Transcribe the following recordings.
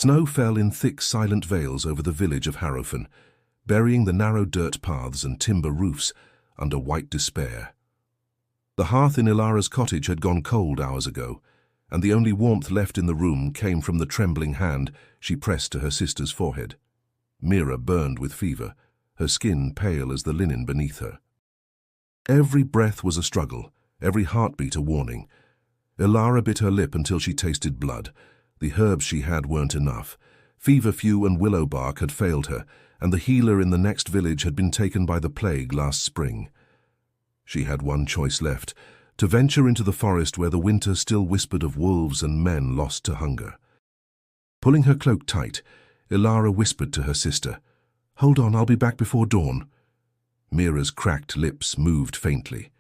Snow fell in thick, silent veils over the village of Harrowfen, burying the narrow dirt paths and timber roofs under white despair. The hearth in Ilara's cottage had gone cold hours ago, and the only warmth left in the room came from the trembling hand she pressed to her sister's forehead. Mira burned with fever, her skin pale as the linen beneath her. Every breath was a struggle, every heartbeat a warning. Ilara bit her lip until she tasted blood. The herbs she had weren't enough. Feverfew and willow bark had failed her, and the healer in the next village had been taken by the plague last spring. She had one choice left, to venture into the forest where the winter still whispered of wolves and men lost to hunger. Pulling her cloak tight, Ilara whispered to her sister, "Hold on, I'll be back before dawn." Mira's cracked lips moved faintly,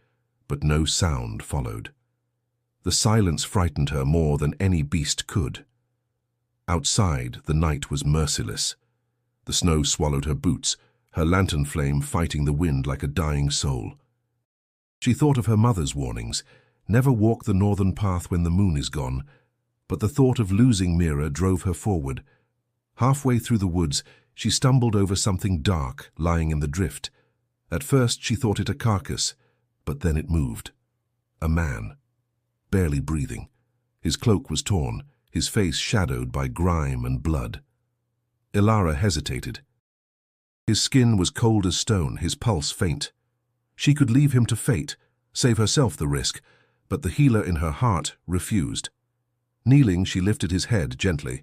but no sound followed. The silence frightened her more than any beast could. Outside, the night was merciless. The snow swallowed her boots, her lantern flame fighting the wind like a dying soul. She thought of her mother's warnings, never walk the northern path when the moon is gone, but the thought of losing Mira drove her forward. Halfway through the woods, she stumbled over something dark lying in the drift. At first she thought it a carcass, but then it moved. A man, barely breathing. His cloak was torn, his face shadowed by grime and blood. Ilara hesitated. His skin was cold as stone, his pulse faint. She could leave him to fate, save herself the risk, but the healer in her heart refused. Kneeling, she lifted his head gently.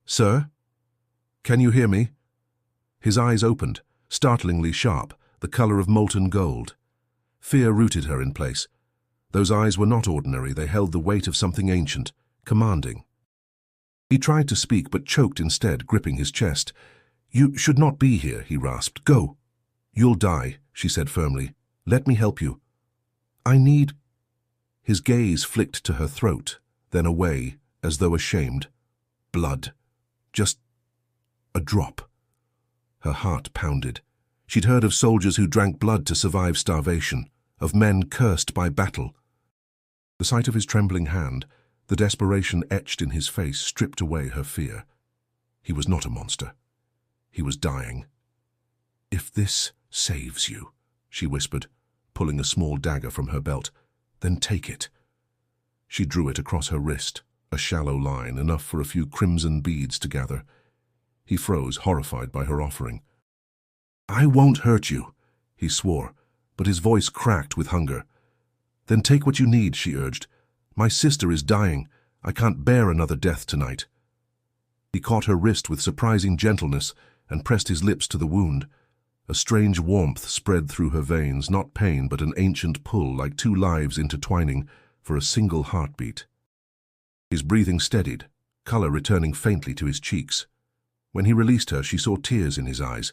"Sir? Can you hear me?" His eyes opened, startlingly sharp, the color of molten gold. Fear rooted her in place. Those eyes were not ordinary, they held the weight of something ancient, commanding. He tried to speak, but choked instead, gripping his chest. "You should not be here," he rasped. "Go." "You'll die," she said firmly. "Let me help you." "I need—" His gaze flicked to her throat, then away, as though ashamed. Blood. Just a drop. Her heart pounded. She'd heard of soldiers who drank blood to survive starvation, of men cursed by battle. The sight of his trembling hand, the desperation etched in his face, stripped away her fear. He was not a monster. He was dying. "If this saves you," she whispered, pulling a small dagger from her belt, "then take it." She drew it across her wrist, a shallow line, enough for a few crimson beads to gather. He froze, horrified by her offering. "I won't hurt you," he swore, but his voice cracked with hunger. "Then take what you need," she urged. "My sister is dying. I can't bear another death tonight." He caught her wrist with surprising gentleness and pressed his lips to the wound. A strange warmth spread through her veins, not pain but an ancient pull, like two lives intertwining for a single heartbeat. His breathing steadied, color returning faintly to his cheeks. When he released her, she saw tears in his eyes.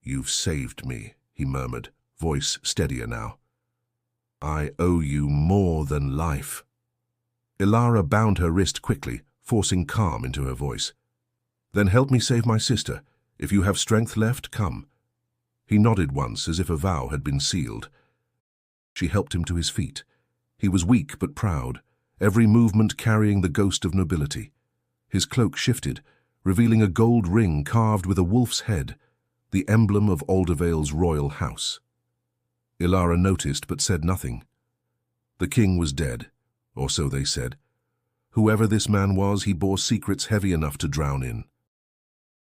"You've saved me," he murmured, voice steadier now. "I owe you more than life." Ilara bound her wrist quickly, forcing calm into her voice. "Then help me save my sister. If you have strength left, come." He nodded once, as if a vow had been sealed. She helped him to his feet. He was weak but proud, every movement carrying the ghost of nobility. His cloak shifted, revealing a gold ring carved with a wolf's head, the emblem of Aldervale's royal house. Ilara noticed but said nothing. The king was dead, or so they said. Whoever this man was, he bore secrets heavy enough to drown in.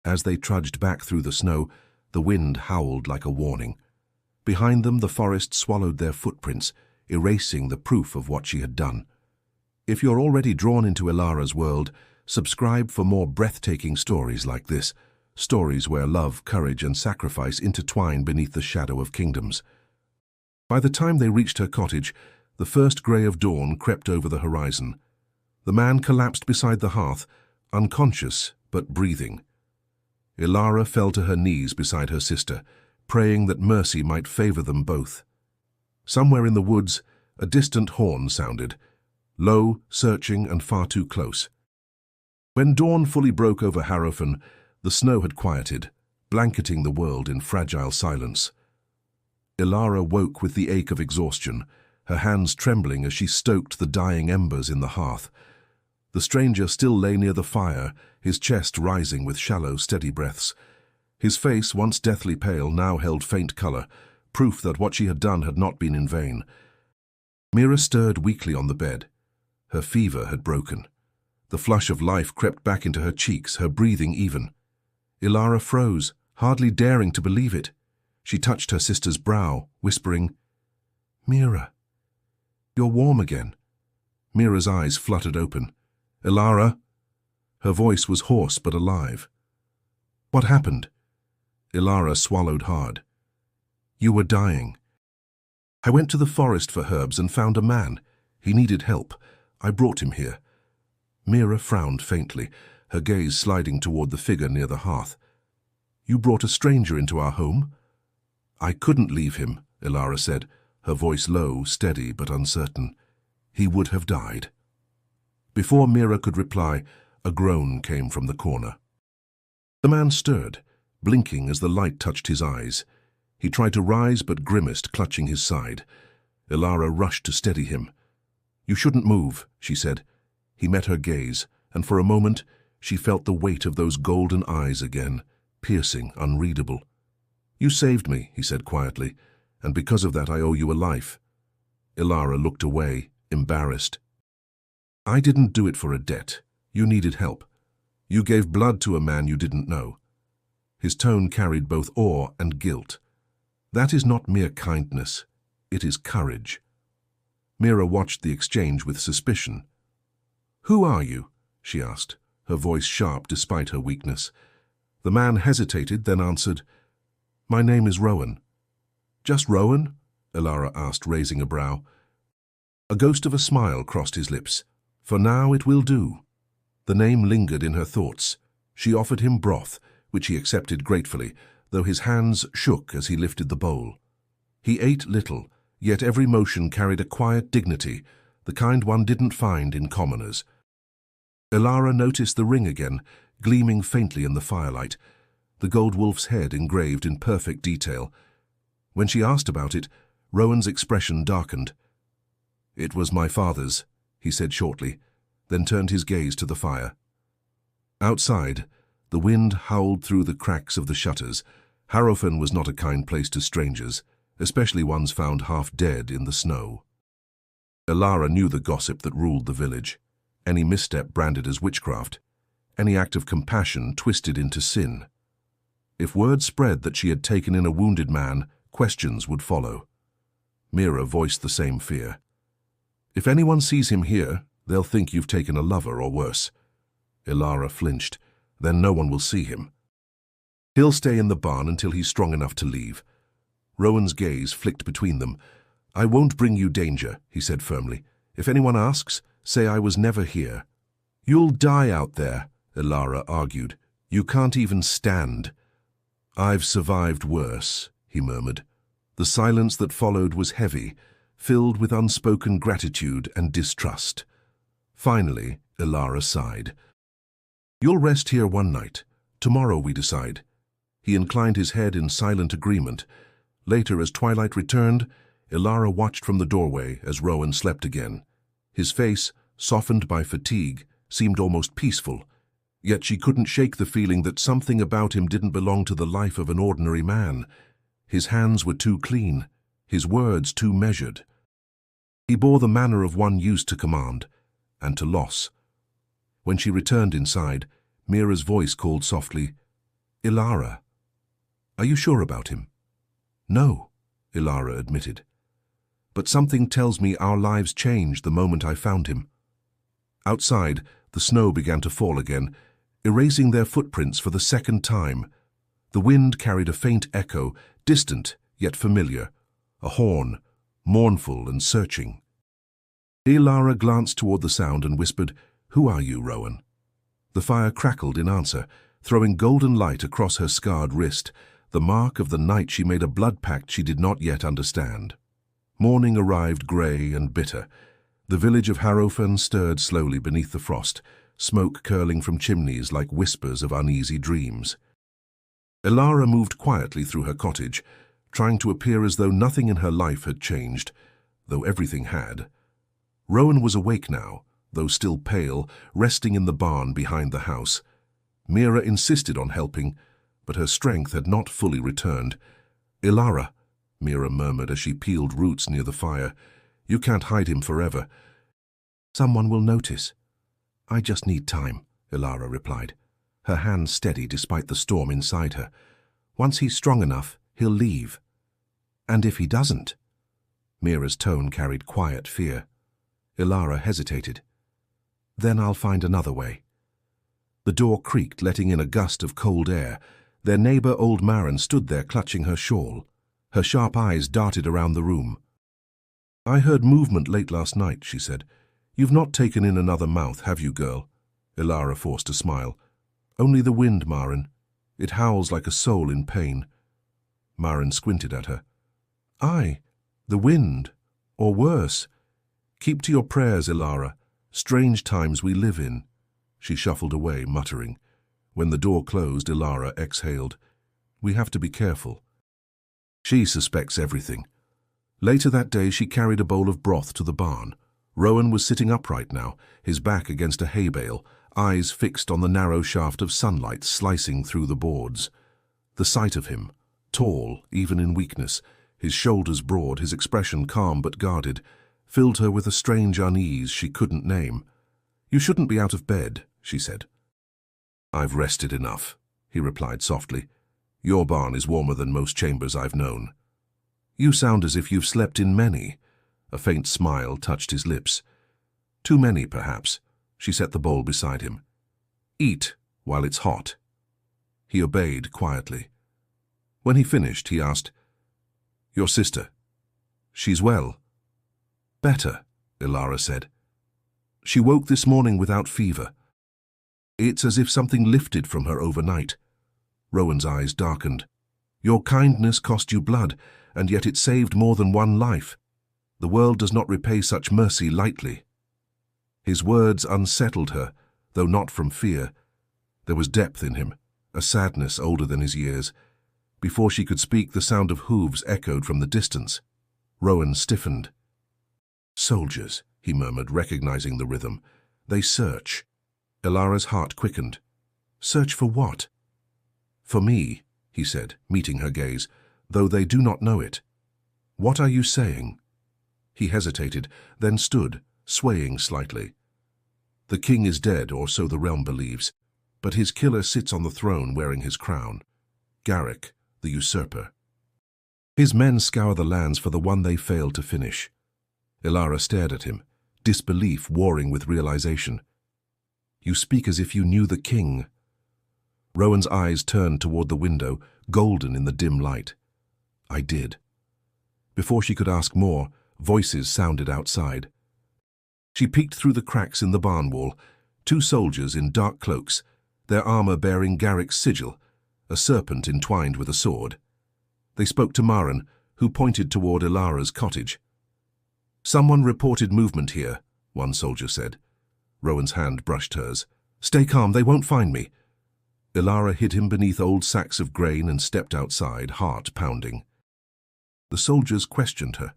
As they trudged back through the snow, the wind howled like a warning. Behind them, the forest swallowed their footprints, erasing the proof of what she had done. If you're already drawn into Ilara's world, subscribe for more breathtaking stories like this, stories where love, courage, and sacrifice intertwine beneath the shadow of kingdoms. By the time they reached her cottage, the first grey of dawn crept over the horizon. The man collapsed beside the hearth, unconscious but breathing. Ilara fell to her knees beside her sister, praying that mercy might favor them both. Somewhere in the woods, a distant horn sounded, low, searching, and far too close. When dawn fully broke over Harrowfen, the snow had quieted, blanketing the world in fragile silence. Ilara woke with the ache of exhaustion, her hands trembling as she stoked the dying embers in the hearth. The stranger still lay near the fire, his chest rising with shallow, steady breaths. His face, once deathly pale, now held faint color, proof that what she had done had not been in vain. Mira stirred weakly on the bed. Her fever had broken. The flush of life crept back into her cheeks, her breathing even. Ilara froze, hardly daring to believe it. She touched her sister's brow, whispering, "Mira, you're warm again." Mira's eyes fluttered open. "Ilara?" Her voice was hoarse but alive. "What happened?" Ilara swallowed hard. "You were dying. I went to the forest for herbs and found a man. He needed help. I brought him here." Mira frowned faintly, her gaze sliding toward the figure near the hearth. "You brought a stranger into our home?" "I couldn't leave him," Ilara said, her voice low, steady but uncertain. "He would have died." Before Mira could reply, a groan came from the corner. The man stirred, blinking as the light touched his eyes. He tried to rise but grimaced, clutching his side. Ilara rushed to steady him. "You shouldn't move," she said. He met her gaze, and for a moment she felt the weight of those golden eyes again, piercing, unreadable. "You saved me," he said quietly, "and because of that I owe you a life." Ilara looked away, embarrassed. "I didn't do it for a debt. You needed help. You gave blood to a man you didn't know." His tone carried both awe and guilt. "That is not mere kindness. It is courage." Mira watched the exchange with suspicion. "Who are you?" she asked, her voice sharp despite her weakness. The man hesitated, then answered, "My name is Rowan." "Just Rowan?" Ilara asked, raising a brow. A ghost of a smile crossed his lips. "For now it will do." The name lingered in her thoughts. She offered him broth, which he accepted gratefully, though his hands shook as he lifted the bowl. He ate little, yet every motion carried a quiet dignity, the kind one didn't find in commoners. Ilara noticed the ring again, gleaming faintly in the firelight, the gold wolf's head engraved in perfect detail. When she asked about it, Rowan's expression darkened. "It was my father's," he said shortly, then turned his gaze to the fire. Outside, the wind howled through the cracks of the shutters. Harrowfen was not a kind place to strangers, especially ones found half dead in the snow. Ilara knew the gossip that ruled the village. Any misstep branded as witchcraft, any act of compassion twisted into sin. If word spread that she had taken in a wounded man, questions would follow. Mira voiced the same fear. "If anyone sees him here, they'll think you've taken a lover or worse." Ilara flinched. "Then no one will see him." "He'll stay in the barn until he's strong enough to leave." Rowan's gaze flicked between them. "I won't bring you danger," he said firmly. "If anyone asks, say I was never here." "You'll die out there," Ilara argued. "You can't even stand." "I've survived worse," he murmured. The silence that followed was heavy, filled with unspoken gratitude and distrust. Finally, Ilara sighed. "You'll rest here one night. Tomorrow we decide." He inclined his head in silent agreement. Later, as twilight returned, Ilara watched from the doorway as Rowan slept again. His face, softened by fatigue, seemed almost peaceful, yet she couldn't shake the feeling that something about him didn't belong to the life of an ordinary man. His hands were too clean, his words too measured. He bore the manner of one used to command, and to loss. When she returned inside, Mira's voice called softly, "Ilara, are you sure about him?" "No," Ilara admitted. "But something tells me our lives changed the moment I found him." Outside, the snow began to fall again, erasing their footprints for the second time. The wind carried a faint echo, distant yet familiar, a horn, mournful and searching. Ilara glanced toward the sound and whispered, "Who are you, Rowan?" The fire crackled in answer, throwing golden light across her scarred wrist, the mark of the night she made a blood pact she did not yet understand. Morning arrived grey and bitter. The village of Harrowfen stirred slowly beneath the frost, smoke curling from chimneys like whispers of uneasy dreams. Ilara moved quietly through her cottage, trying to appear as though nothing in her life had changed, though everything had. Rowan was awake now, though still pale, resting in the barn behind the house. Mira insisted on helping, but her strength had not fully returned. "Ilara," Mira murmured as she peeled roots near the fire, "you can't hide him forever." "Someone will notice." "I just need time," Ilara replied, her hand steady despite the storm inside her. "Once he's strong enough, he'll leave." "And if he doesn't?" Mira's tone carried quiet fear. Ilara hesitated. "Then I'll find another way." The door creaked, letting in a gust of cold air. Their neighbor, old Maren, stood there clutching her shawl. Her sharp eyes darted around the room. "I heard movement late last night," she said. "You've not taken in another mouth, have you, girl?" Ilara forced a smile. "Only the wind, Maren. It howls like a soul in pain." Maren squinted at her. "Aye, the wind, or worse. Keep to your prayers, Ilara. Strange times we live in." She shuffled away, muttering. When the door closed, Ilara exhaled. "We have to be careful." She suspects everything. Later that day, she carried a bowl of broth to the barn. Rowan was sitting upright now, his back against a hay bale, eyes fixed on the narrow shaft of sunlight slicing through the boards. The sight of him, tall, even in weakness, his shoulders broad, his expression calm but guarded, filled her with a strange unease she couldn't name. "You shouldn't be out of bed," she said. "I've rested enough," he replied softly. "Your barn is warmer than most chambers I've known." "You sound as if you've slept in many." A faint smile touched his lips. "Too many, perhaps." She set the bowl beside him. "Eat while it's hot." He obeyed quietly. When he finished, he asked, "Your sister, she's well?" "Better," Ilara said. "She woke this morning without fever. It's as if something lifted from her overnight." Rowan's eyes darkened. "Your kindness cost you blood, and yet it saved more than one life. The world does not repay such mercy lightly." His words unsettled her, though not from fear. There was depth in him, a sadness older than his years. Before she could speak, the sound of hooves echoed from the distance. Rowan stiffened. "Soldiers," he murmured, recognizing the rhythm. "They search." Ilara's heart quickened. "Search for what?" "For me," he said, meeting her gaze, "though they do not know it." "What are you saying?" He hesitated, then stood, swaying slightly. "The king is dead, or so the realm believes, but his killer sits on the throne wearing his crown. Garrick, the usurper. His men scour the lands for the one they failed to finish." Ilara stared at him, disbelief warring with realization. "You speak as if you knew the king." Rowan's eyes turned toward the window, golden in the dim light. "I did." Before she could ask more, voices sounded outside. She peeked through the cracks in the barn wall. 2 soldiers in dark cloaks, their armor bearing Garrick's sigil, a serpent entwined with a sword. They spoke to Maren, who pointed toward Ilara's cottage. "Someone reported movement here," one soldier said. Rowan's hand brushed hers. "Stay calm, they won't find me." Ilara hid him beneath old sacks of grain and stepped outside, heart pounding. The soldiers questioned her,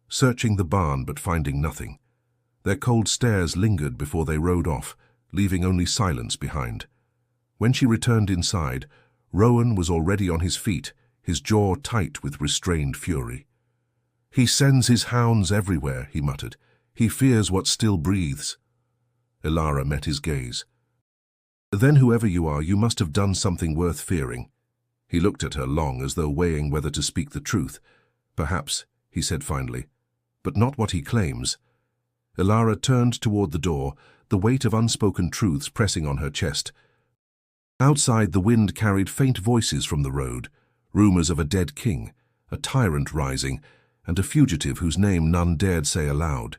searching the barn but finding nothing. Their cold stares lingered before they rode off, leaving only silence behind. When she returned inside, Rowan was already on his feet, his jaw tight with restrained fury. "He sends his hounds everywhere," he muttered. "He fears what still breathes." Ilara met his gaze. "Then whoever you are, you must have done something worth fearing." He looked at her long, as though weighing whether to speak the truth. "Perhaps," he said finally, "but not what he claims." Ilara turned toward the door, the weight of unspoken truths pressing on her chest. Outside, the wind carried faint voices from the road, rumors of a dead king, a tyrant rising, and a fugitive whose name none dared say aloud.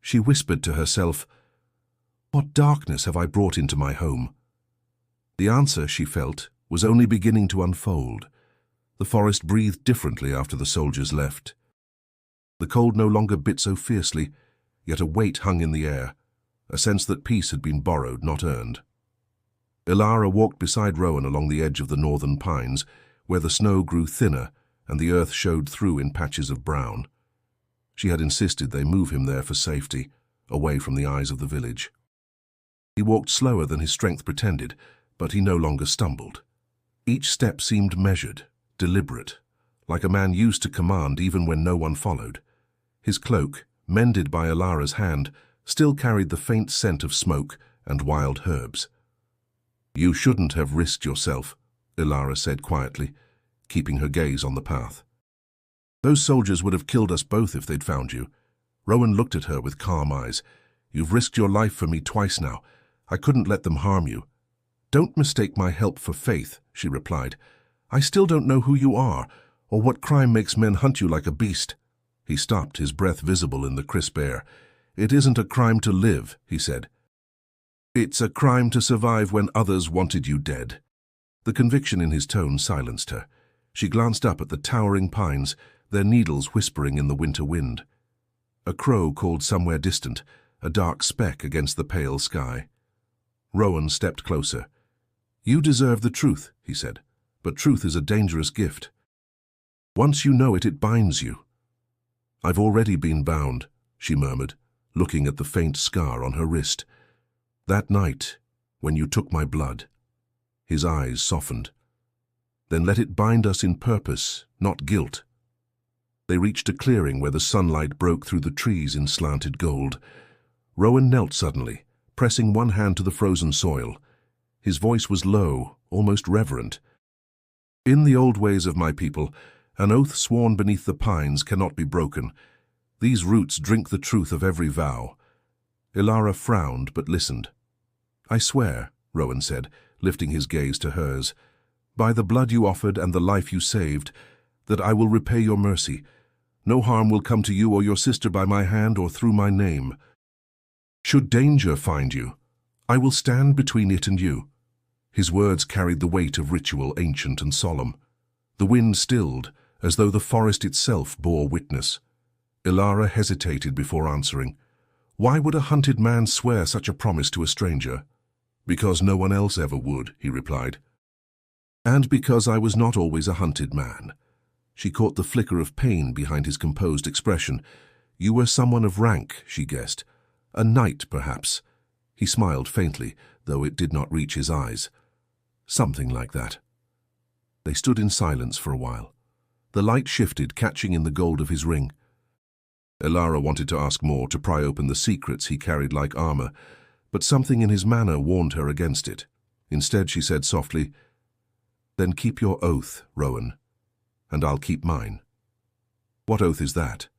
She whispered to herself, "What darkness have I brought into my home?" The answer, she felt, was only beginning to unfold. The forest breathed differently after the soldiers left. The cold no longer bit so fiercely, yet a weight hung in the air, a sense that peace had been borrowed, not earned. Ilara walked beside Rowan along the edge of the northern pines, where the snow grew thinner and the earth showed through in patches of brown. She had insisted they move him there for safety, away from the eyes of the village. He walked slower than his strength pretended, but he no longer stumbled. Each step seemed measured, deliberate, like a man used to command even when no one followed. His cloak, mended by Ilara's hand, still carried the faint scent of smoke and wild herbs. "You shouldn't have risked yourself," Ilara said quietly, keeping her gaze on the path. "Those soldiers would have killed us both if they'd found you." Rowan looked at her with calm eyes. "You've risked your life for me twice now. I couldn't let them harm you." "Don't mistake my help for faith," she replied. "I still don't know who you are, or what crime makes men hunt you like a beast." He stopped, his breath visible in the crisp air. "It isn't a crime to live," he said. "It's a crime to survive when others wanted you dead." The conviction in his tone silenced her. She glanced up at the towering pines, their needles whispering in the winter wind. A crow called somewhere distant, a dark speck against the pale sky. Rowan stepped closer. "You deserve the truth," he said, "but truth is a dangerous gift. Once you know it, it binds you." "I've already been bound," she murmured, looking at the faint scar on her wrist. "That night, when you took my blood." His eyes softened. "Then let it bind us in purpose, not guilt." They reached a clearing where the sunlight broke through the trees in slanted gold. Rowan knelt suddenly, pressing one hand to the frozen soil. His voice was low, almost reverent. "In the old ways of my people, an oath sworn beneath the pines cannot be broken. These roots drink the truth of every vow." Ilara frowned but listened. "I swear," Rowan said, lifting his gaze to hers, "by the blood you offered and the life you saved, that I will repay your mercy. No harm will come to you or your sister by my hand or through my name. Should danger find you, I will stand between it and you." His words carried the weight of ritual ancient and solemn. The wind stilled, as though the forest itself bore witness. Ilara hesitated before answering. Why would a hunted man swear such a promise to a stranger? "Because no one else ever would," he replied. "And because I was not always a hunted man." She caught the flicker of pain behind his composed expression. "You were someone of rank," she guessed. "A knight, perhaps." He smiled faintly, though it did not reach his eyes. "Something like that." They stood in silence for a while. The light shifted, catching in the gold of his ring. Ilara wanted to ask more, to pry open the secrets he carried like armor, but something in his manner warned her against it. Instead, she said softly, "Then keep your oath, Rowan, and I'll keep mine." "What oath is that?"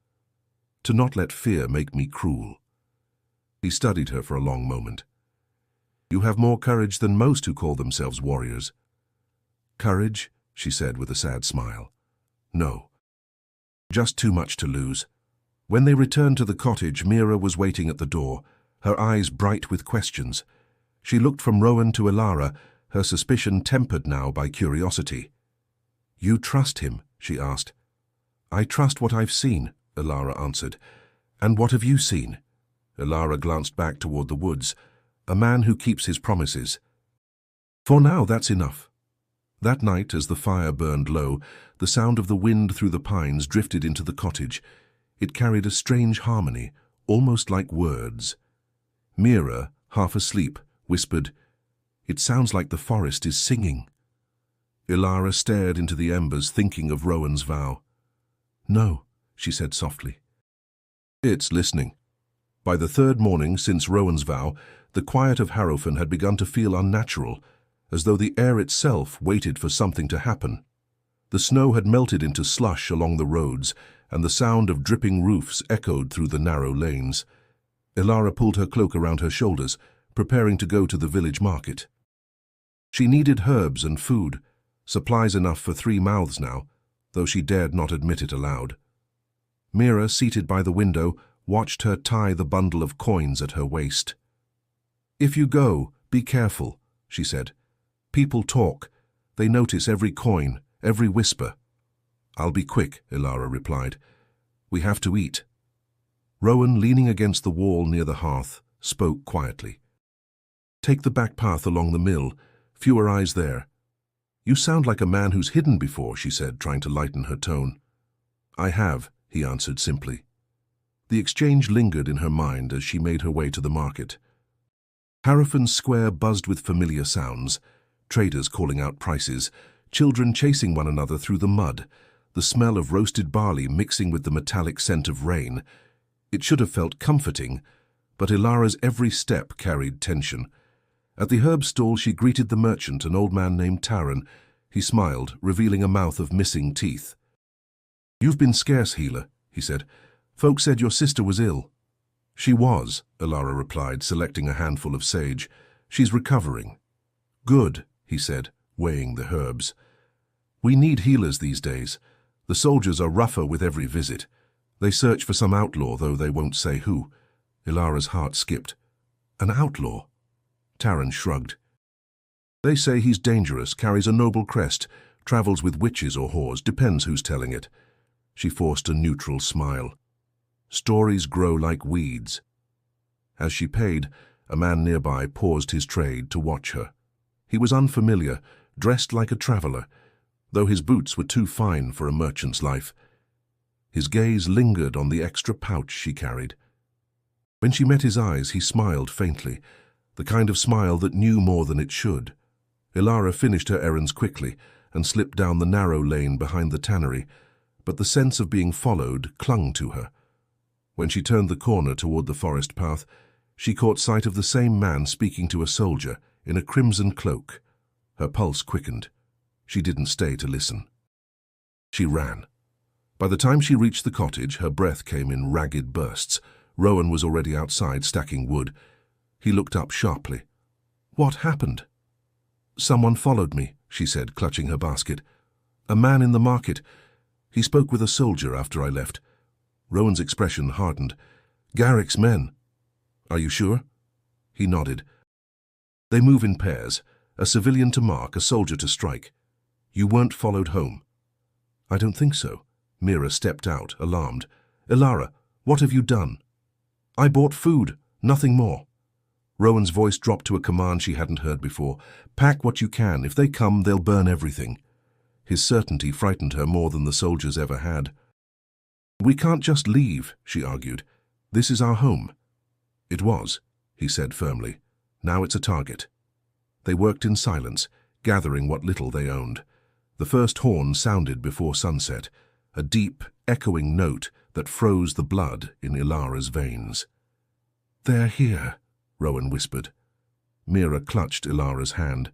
"To not let fear make me cruel." He studied her for a long moment. "You have more courage than most who call themselves warriors." "Courage?" she said with a sad smile. "No. Just too much to lose." When they returned to the cottage, Mira was waiting at the door, her eyes bright with questions. She looked from Rowan to Ilara, her suspicion tempered now by curiosity. "You trust him?" she asked. "I trust what I've seen," Ilara answered. "And what have you seen?" Ilara glanced back toward the woods. "A man who keeps his promises." "For now, that's enough." That night, as the fire burned low, the sound of the wind through the pines drifted into the cottage. It carried a strange harmony, almost like words. Mira, half asleep, whispered, "It sounds like the forest is singing." Ilara stared into the embers, thinking of Rowan's vow. "No," she said softly. "It's listening." By the third morning since Rowan's vow, the quiet of Harrowfen had begun to feel unnatural, as though the air itself waited for something to happen. The snow had melted into slush along the roads, and the sound of dripping roofs echoed through the narrow lanes. Ilara pulled her cloak around her shoulders, preparing to go to the village market. She needed herbs and food, supplies enough for 3 mouths now, though she dared not admit it aloud. Mira, seated by the window, watched her tie the bundle of coins at her waist. "If you go, be careful," she said. "People talk. They notice every coin, every whisper." "I'll be quick," Ilara replied. "We have to eat." Rowan, leaning against the wall near the hearth, spoke quietly. "Take the back path along the mill. Fewer eyes there." "You sound like a man who's hidden before," she said, trying to lighten her tone. "I have," he answered simply. The exchange lingered in her mind as she made her way to the market. Harrowfen Square buzzed with familiar sounds. traders calling out prices, children chasing one another through the mud, the smell of roasted barley mixing with the metallic scent of rain. It should have felt comforting, but Ilara's every step carried tension. At the herb stall she greeted the merchant, an old man named Taran. He smiled, revealing a mouth of missing teeth. "You've been scarce, healer," he said. "Folk said your sister was ill." "She was," Ilara replied, selecting a handful of sage. "She's recovering." "Good," he said, weighing the herbs. "We need healers these days. The soldiers are rougher with every visit. They search for some outlaw, though they won't say who." Ilara's heart skipped. "An outlaw?" Taran shrugged. "They say he's dangerous, carries a noble crest, travels with witches or whores, depends who's telling it." She forced a neutral smile. "Stories grow like weeds." As she paid, a man nearby paused his trade to watch her. He was unfamiliar, dressed like a traveler, though his boots were too fine for a merchant's life. His gaze lingered on the extra pouch she carried. When she met his eyes, he smiled faintly, the kind of smile that knew more than it should. Ilara finished her errands quickly and slipped down the narrow lane behind the tannery, but the sense of being followed clung to her. When she turned the corner toward the forest path, she caught sight of the same man speaking to a soldier in a crimson cloak. Her pulse quickened. She didn't stay to listen. She ran. By the time she reached the cottage, her breath came in ragged bursts. Rowan was already outside stacking wood. He looked up sharply. "What happened?" "Someone followed me," she said, clutching her basket. "A man in the market. He spoke with a soldier after I left." Rowan's expression hardened. "Garrick's men." "Are you sure?" He nodded. "They move in pairs, a civilian to mark, a soldier to strike. You weren't followed home." "I don't think so." Mira stepped out, alarmed. "Ilara, what have you done?" "I bought food, nothing more." Rowan's voice dropped to a command she hadn't heard before. "Pack what you can. If they come, they'll burn everything." His certainty frightened her more than the soldiers ever had. "We can't just leave," she argued. "This is our home." "It was," he said firmly. "Now it's a target." They worked in silence, gathering what little they owned. The first horn sounded before sunset, a deep, echoing note that froze the blood in Ilara's veins. "They're here," Rowan whispered. Mira clutched Ilara's hand.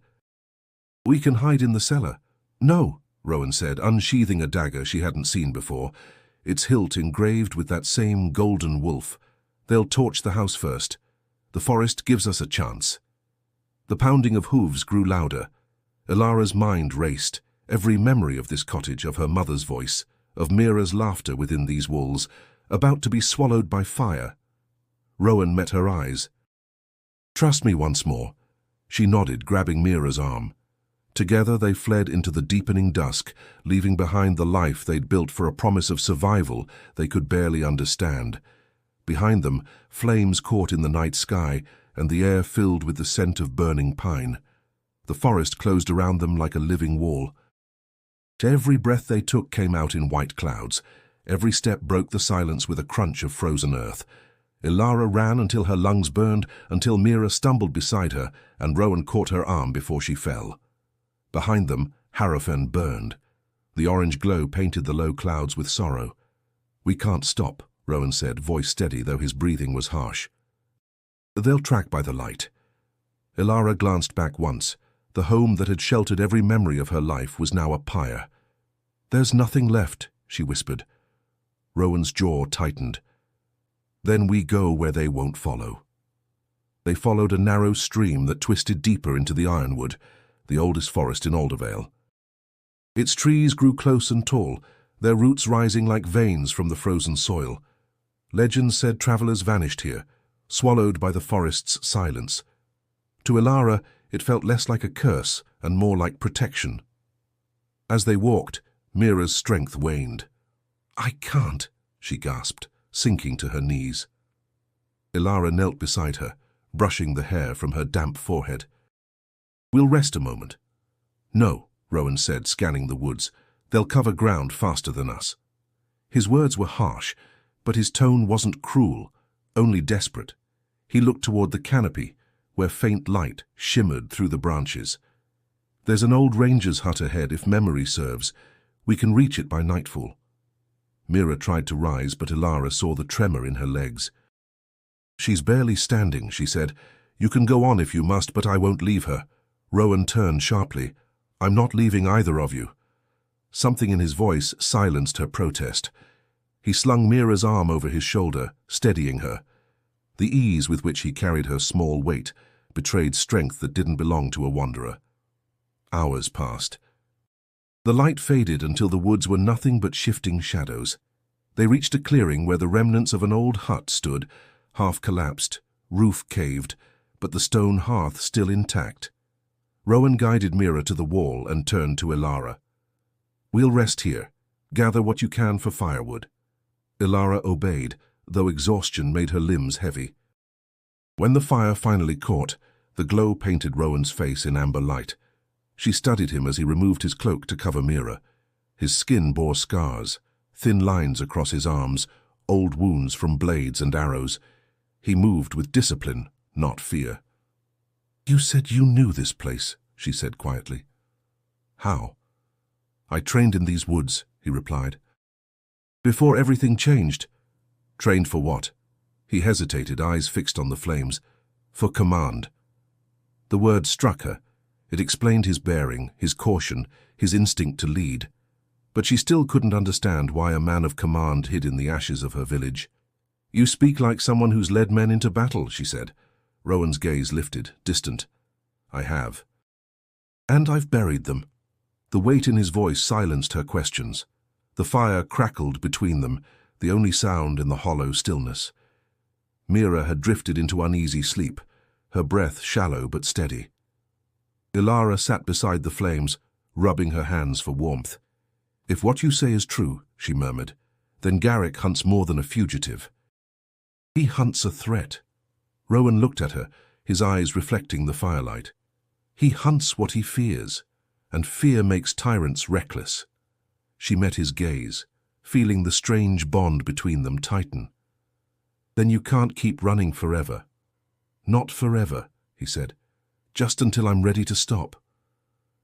"We can hide in the cellar." "No," Rowan said, unsheathing a dagger she hadn't seen before, its hilt engraved with that same golden wolf. "They'll torch the house first. The forest gives us a chance." The pounding of hooves grew louder. Ilara's mind raced, every memory of this cottage, of her mother's voice, of Mira's laughter within these walls, about to be swallowed by fire. Rowan met her eyes. "Trust me once more." She nodded, grabbing Mira's arm. Together they fled into the deepening dusk, leaving behind the life they'd built for a promise of survival they could barely understand. Behind them, flames caught in the night sky, and the air filled with the scent of burning pine. The forest closed around them like a living wall. Every breath they took came out in white clouds. Every step broke the silence with a crunch of frozen earth. Ilara ran until her lungs burned, until Mira stumbled beside her, and Rowan caught her arm before she fell. Behind them, Harrowfen burned. The orange glow painted the low clouds with sorrow. "We can't stop," Rowan said, voice steady, though his breathing was harsh. "They'll track by the light." Ilara glanced back once. The home that had sheltered every memory of her life was now a pyre. "There's nothing left," she whispered. Rowan's jaw tightened. "Then we go where they won't follow." They followed a narrow stream that twisted deeper into the ironwood, the oldest forest in Aldervale. Its trees grew close and tall, their roots rising like veins from the frozen soil. Legends said travelers vanished here, swallowed by the forest's silence. To Ilara, it felt less like a curse and more like protection. As they walked, Mira's strength waned. "I can't," she gasped, sinking to her knees. Ilara knelt beside her, brushing the hair from her damp forehead. "We'll rest a moment." "No," Rowan said, scanning the woods. "They'll cover ground faster than us." His words were harsh, but his tone wasn't cruel, only desperate. He looked toward the canopy, where faint light shimmered through the branches. There's an old ranger's hut ahead, if memory serves. We can reach it by nightfall. Mira tried to rise, but Ilara saw the tremor in her legs. She's barely standing, she said. You can go on if you must, but I won't leave her. Rowan turned sharply. I'm not leaving either of you. Something in his voice silenced her protest. He slung Mira's arm over his shoulder, steadying her. The ease with which he carried her small weight betrayed strength that didn't belong to a wanderer. Hours passed. The light faded until the woods were nothing but shifting shadows. They reached a clearing where the remnants of an old hut stood, half collapsed, roof caved, but the stone hearth still intact. Rowan guided Mira to the wall and turned to Ilara. We'll rest here. Gather what you can for firewood. Ilara obeyed, though exhaustion made her limbs heavy. When the fire finally caught, the glow painted Rowan's face in amber light. She studied him as he removed his cloak to cover Mira. His skin bore scars, thin lines across his arms, old wounds from blades and arrows. He moved with discipline, not fear. You said you knew this place, she said quietly. How? I trained in these woods, he replied. Before everything changed. Trained for what? He hesitated, eyes fixed on the flames. For command. The word struck her. It explained his bearing, his caution, his instinct to lead. But she still couldn't understand why a man of command hid in the ashes of her village. You speak like someone who's led men into battle, she said. Rowan's gaze lifted, distant. I have. And I've buried them. The weight in his voice silenced her questions. The fire crackled between them, the only sound in the hollow stillness. Mira had drifted into uneasy sleep, her breath shallow but steady. Ilara sat beside the flames, rubbing her hands for warmth. If what you say is true, she murmured, then Garrick hunts more than a fugitive. He hunts a threat. Rowan looked at her, his eyes reflecting the firelight. He hunts what he fears, and fear makes tyrants reckless. She met his gaze, feeling the strange bond between them tighten. Then you can't keep running forever. Not forever, he said. Just until I'm ready to stop.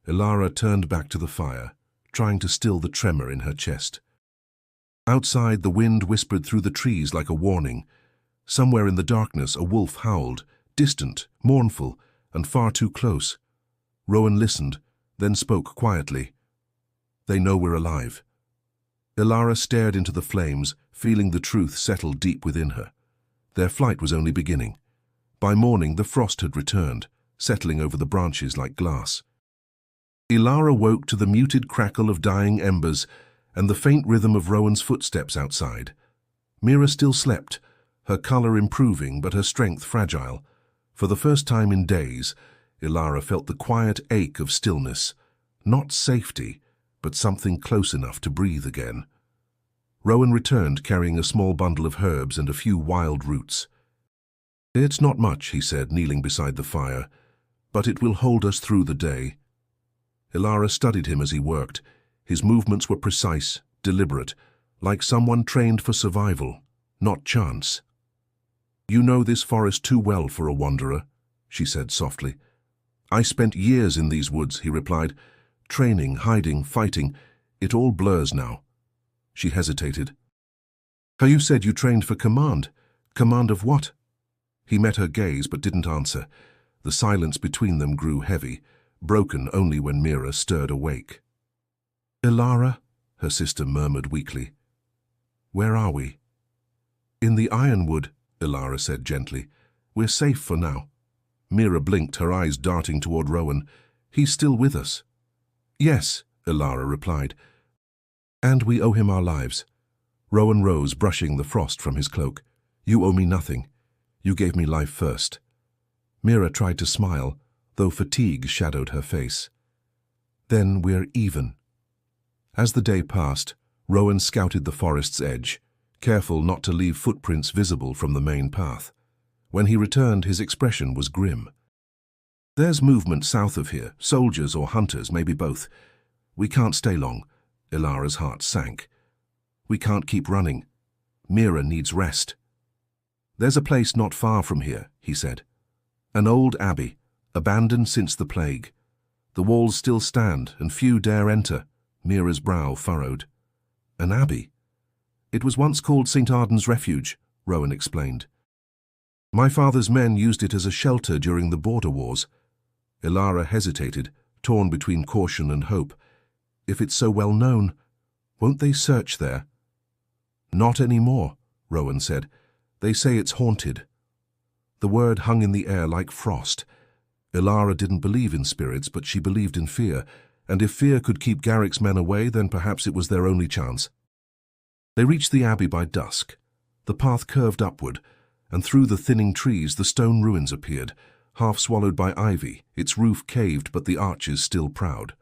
Ilara turned back to the fire, trying to still the tremor in her chest. Outside, the wind whispered through the trees like a warning. Somewhere in the darkness, a wolf howled, distant, mournful, and far too close. Rowan listened, then spoke quietly. They know we're alive. Ilara stared into the flames, feeling the truth settle deep within her. Their flight was only beginning. By morning, the frost had returned, settling over the branches like glass. Ilara woke to the muted crackle of dying embers and the faint rhythm of Rowan's footsteps outside. Mira still slept, her color improving but her strength fragile. For the first time in days, Ilara felt the quiet ache of stillness, not safety, but something close enough to breathe again. Rowan returned carrying a small bundle of herbs and a few wild roots. It's not much, he said, kneeling beside the fire, but it will hold us through the day. Ilara studied him as he worked. His movements were precise, deliberate, like someone trained for survival, not chance. You know this forest too well for a wanderer, she said softly. I spent years in these woods, he replied. Training, hiding, fighting, it all blurs now. She hesitated. You said you trained for command. Command of what? He met her gaze but didn't answer. The silence between them grew heavy, broken only when Mira stirred awake. Ilara, her sister murmured weakly. Where are we? In the Ironwood, Ilara said gently. We're safe for now. Mira blinked, her eyes darting toward Rowan. He's still with us. Yes, Ilara replied. And we owe him our lives. Rowan rose, brushing the frost from his cloak. You owe me nothing. You gave me life first. Mira tried to smile, though fatigue shadowed her face. Then we're even. As the day passed, Rowan scouted the forest's edge, careful not to leave footprints visible from the main path. When he returned, his expression was grim. There's movement south of here, soldiers or hunters, maybe both. We can't stay long. Ilara's heart sank. We can't keep running. Mira needs rest. There's a place not far from here, he said. An old abbey, abandoned since the plague. The walls still stand, and few dare enter. Mira's brow furrowed. An abbey. It was once called St. Arden's Refuge, Rowan explained. My father's men used it as a shelter during the border wars. Ilara hesitated, torn between caution and hope. If it's so well known, won't they search there? Not anymore, Rowan said. They say it's haunted. The word hung in the air like frost. Ilara didn't believe in spirits, but she believed in fear, and if fear could keep Garrick's men away, then perhaps it was their only chance. They reached the abbey by dusk. The path curved upward, and through the thinning trees the stone ruins appeared, half swallowed by ivy, its roof caved but the arches still proud.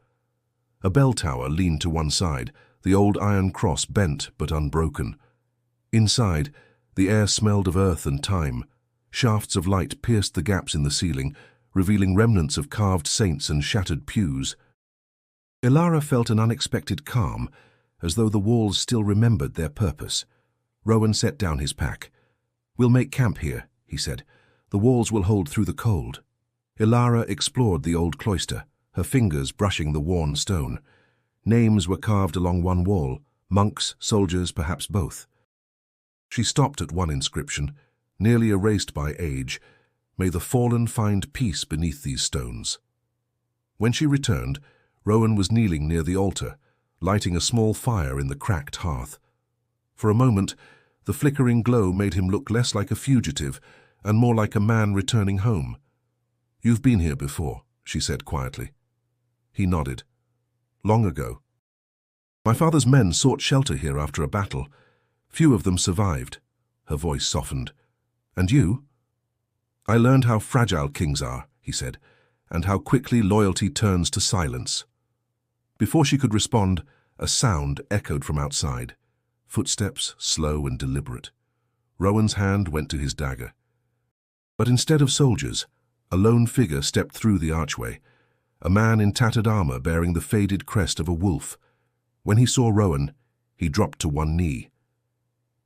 A bell tower leaned to one side, the old iron cross bent but unbroken. Inside, the air smelled of earth and time. Shafts of light pierced the gaps in the ceiling, revealing remnants of carved saints and shattered pews. Ilara felt an unexpected calm, as though the walls still remembered their purpose. Rowan set down his pack. We'll make camp here, he said. The walls will hold through the cold. Ilara explored the old cloister, her fingers brushing the worn stone. Names were carved along one wall, monks, soldiers, perhaps both. She stopped at one inscription, nearly erased by age. May the fallen find peace beneath these stones. When she returned, Rowan was kneeling near the altar, lighting a small fire in the cracked hearth. For a moment, the flickering glow made him look less like a fugitive and more like a man returning home. You've been here before, she said quietly. He nodded. Long ago. My father's men sought shelter here after a battle. Few of them survived. Her voice softened. And you? I learned how fragile kings are, he said, and how quickly loyalty turns to silence. Before she could respond, a sound echoed from outside. Footsteps, slow and deliberate. Rowan's hand went to his dagger. But instead of soldiers, a lone figure stepped through the archway, a man in tattered armor bearing the faded crest of a wolf. When he saw Rowan, he dropped to one knee.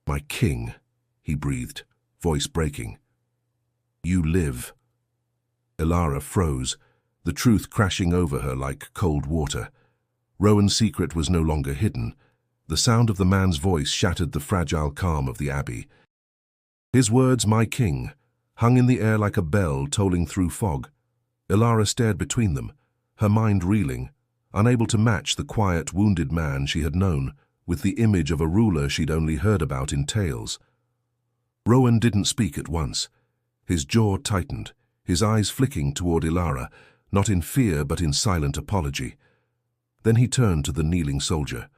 My king, he breathed, voice breaking. You live. Ilara froze, the truth crashing over her like cold water. Rowan's secret was no longer hidden. The sound of the man's voice shattered the fragile calm of the abbey. His words, my king, hung in the air like a bell tolling through fog. Ilara stared between them, her mind reeling, unable to match the quiet, wounded man she had known with the image of a ruler she'd only heard about in tales. Rowan didn't speak at once. His jaw tightened, his eyes flicking toward Ilara, not in fear but in silent apology. Then he turned to the kneeling soldier.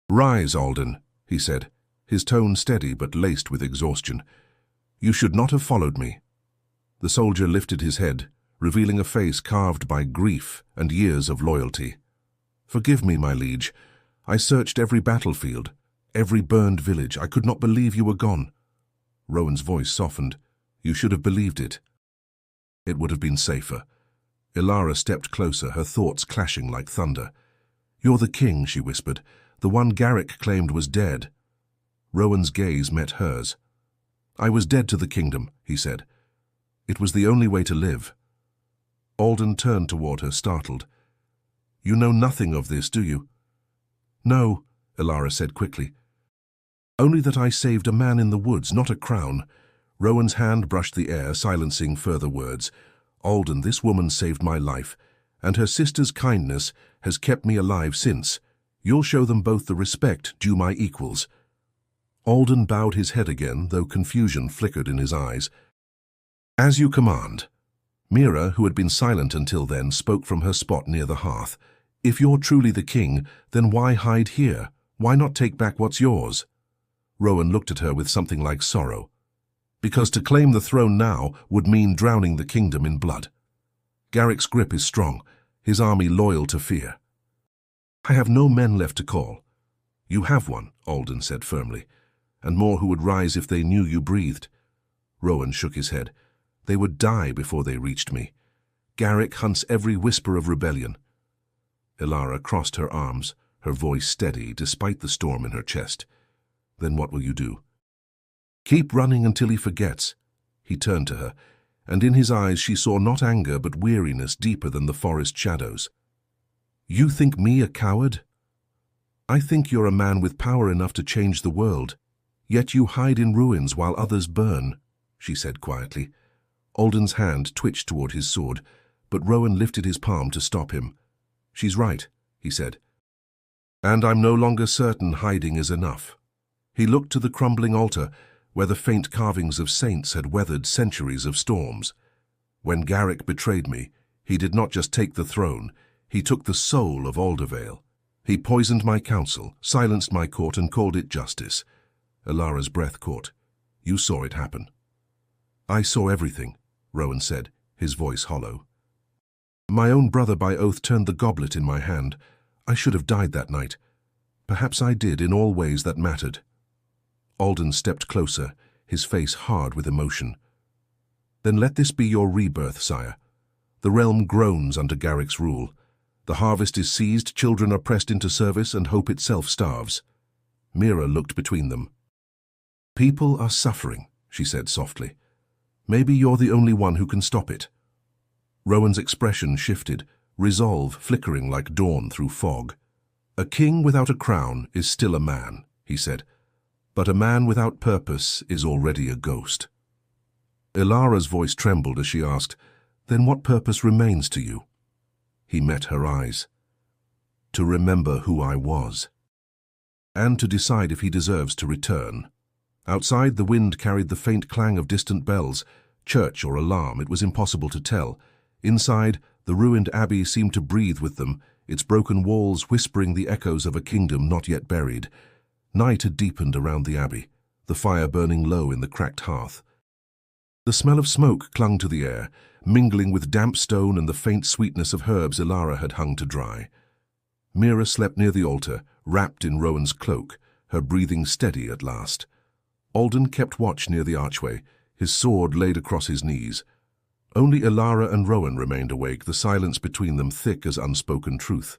Rise, Alden, he said, his tone steady but laced with exhaustion. You should not have followed me. The soldier lifted his head, revealing a face carved by grief and years of loyalty. Forgive me, my liege. I searched every battlefield, every burned village. I could not believe you were gone. Rowan's voice softened. You should have believed it. It would have been safer. Ilara stepped closer, her thoughts clashing like thunder. You're the king, she whispered. The one Garrick claimed was dead. Rowan's gaze met hers. I was dead to the kingdom, he said. It was the only way to live. Alden turned toward her, startled. You know nothing of this, do you? No, Ilara said quickly. Only that I saved a man in the woods, not a crown. Rowan's hand brushed the air, silencing further words. Alden, this woman saved my life, and her sister's kindness has kept me alive since. You'll show them both the respect due my equals. Alden bowed his head again, though confusion flickered in his eyes. As you command. Mira, who had been silent until then, spoke from her spot near the hearth. If you're truly the king, then why hide here? Why not take back what's yours? Rowan looked at her with something like sorrow. Because to claim the throne now would mean drowning the kingdom in blood. Garrick's grip is strong, his army loyal to fear. I have no men left to call. You have one, Alden said firmly, and more who would rise if they knew you breathed. Rowan shook his head. They would die before they reached me. Garrick hunts every whisper of rebellion. Ilara crossed her arms, her voice steady despite the storm in her chest. Then what will you do? Keep running until he forgets. He turned to her. and in his eyes she saw not anger but weariness deeper than the forest shadows. "You think me a coward? I think you're a man with power enough to change the world, yet you hide in ruins while others burn," she said quietly. Alden's hand twitched toward his sword, but Rowan lifted his palm to stop him. "She's right," he said. "And I'm no longer certain hiding is enough." He looked to the crumbling altar, where the faint carvings of saints had weathered centuries of storms. "When Garrick betrayed me, he did not just take the throne, he took the soul of Aldervale. He poisoned my council, silenced my court, and called it justice." Ilara's breath caught. "You saw it happen." "I saw everything," Rowan said, his voice hollow. "My own brother by oath turned the goblet in my hand. I should have died that night. Perhaps I did in all ways that mattered." Alden stepped closer, his face hard with emotion. "Then let this be your rebirth, sire. The realm groans under Garrick's rule. The harvest is seized, children are pressed into service, and hope itself starves." Mira looked between them. "People are suffering," she said softly. "Maybe you're the only one who can stop it." Rowan's expression shifted, resolve flickering like dawn through fog. "A king without a crown is still a man," he said. "But a man without purpose is already a ghost." Ilara's voice trembled as she asked, "Then what purpose remains to you?" He met her eyes. "To remember who I was. And to decide if he deserves to return." Outside, the wind carried the faint clang of distant bells. Church or alarm, it was impossible to tell. Inside, the ruined abbey seemed to breathe with them, its broken walls whispering the echoes of a kingdom not yet buried. Night had deepened around the abbey, the fire burning low in the cracked hearth. The smell of smoke clung to the air, mingling with damp stone and the faint sweetness of herbs Ilara had hung to dry. Mira slept near the altar, wrapped in Rowan's cloak, her breathing steady at last. Alden kept watch near the archway, his sword laid across his knees. Only Ilara and Rowan remained awake, the silence between them thick as unspoken truth.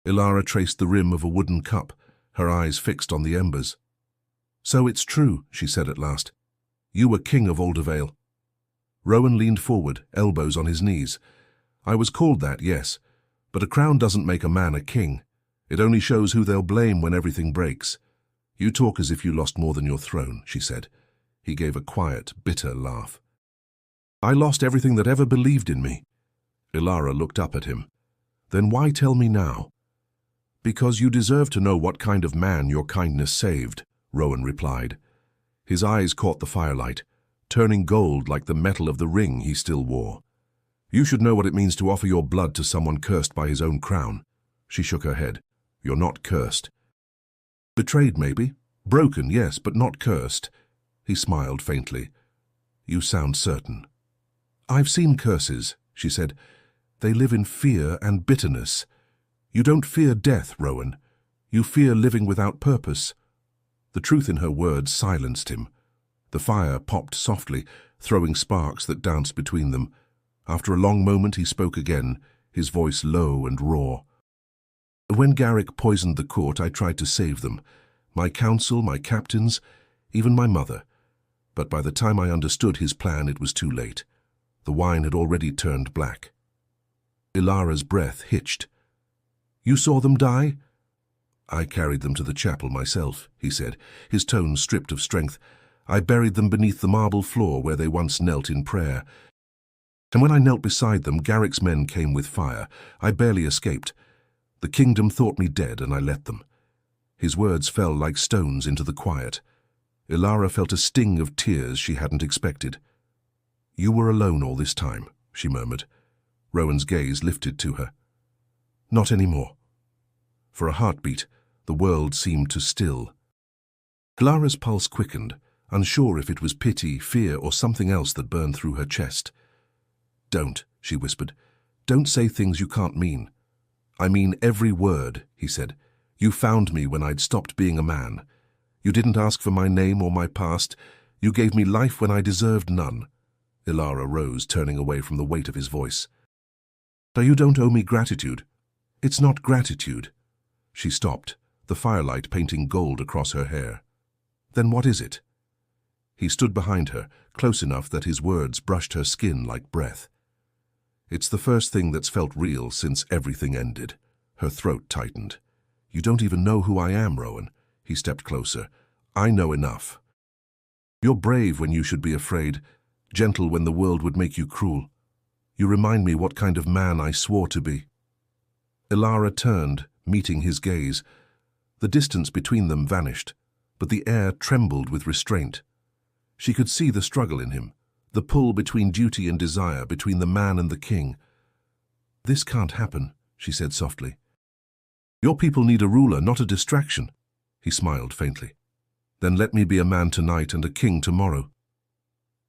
Ilara traced the rim of a wooden cup, her eyes fixed on the embers. "So it's true," she said at last. "You were king of Aldervale." Rowan leaned forward, elbows on his knees. "I was called that, yes, but a crown doesn't make a man a king. It only shows who they'll blame when everything breaks. You talk as if you lost more than your throne," she said. He gave a quiet, bitter laugh. "I lost everything that ever believed in me." Ilara looked up at him. "Then why tell me now?" "Because you deserve to know what kind of man your kindness saved," Rowan replied. His eyes caught the firelight, turning gold like the metal of the ring he still wore. "You should know what it means to offer your blood to someone cursed by his own crown." She shook her head. "You're not cursed." "Betrayed, maybe. Broken, yes, but not cursed." He smiled faintly. "You sound certain." "I've seen curses," she said. "They live in fear and bitterness. You don't fear death, Rowan. You fear living without purpose." The truth in her words silenced him. The fire popped softly, throwing sparks that danced between them. After a long moment he spoke again, his voice low and raw. "When Garrick poisoned the court, I tried to save them. My council, my captains, even my mother. But by the time I understood his plan, it was too late. The wine had already turned black." Ilara's breath hitched. "You saw them die?" "I carried them to the chapel myself," he said, his tone stripped of strength. "I buried them beneath the marble floor where they once knelt in prayer. And when I knelt beside them, Garrick's men came with fire. I barely escaped. The kingdom thought me dead, and I let them." His words fell like stones into the quiet. Ilara felt a sting of tears she hadn't expected. "You were alone all this time," she murmured. Rowan's gaze lifted to her. "Not anymore." For a heartbeat, the world seemed to still. Ilara's pulse quickened, unsure if it was pity, fear, or something else that burned through her chest. "Don't," she whispered. "Don't say things you can't mean." "I mean every word," he said. "You found me when I'd stopped being a man. You didn't ask for my name or my past. You gave me life when I deserved none." Ilara rose, turning away from the weight of his voice. "So you don't owe me gratitude." "It's not gratitude." She stopped, the firelight painting gold across her hair. "Then what is it?" He stood behind her, close enough that his words brushed her skin like breath. "It's the first thing that's felt real since everything ended." Her throat tightened. "You don't even know who I am, Rowan." He stepped closer. "I know enough. You're brave when you should be afraid, gentle when the world would make you cruel. You remind me what kind of man I swore to be." Ilara turned, meeting his gaze. The distance between them vanished, but the air trembled with restraint. She could see the struggle in him, the pull between duty and desire, between the man and the king. "This can't happen," she said softly. "Your people need a ruler, not a distraction." He smiled faintly. "Then let me be a man tonight and a king tomorrow."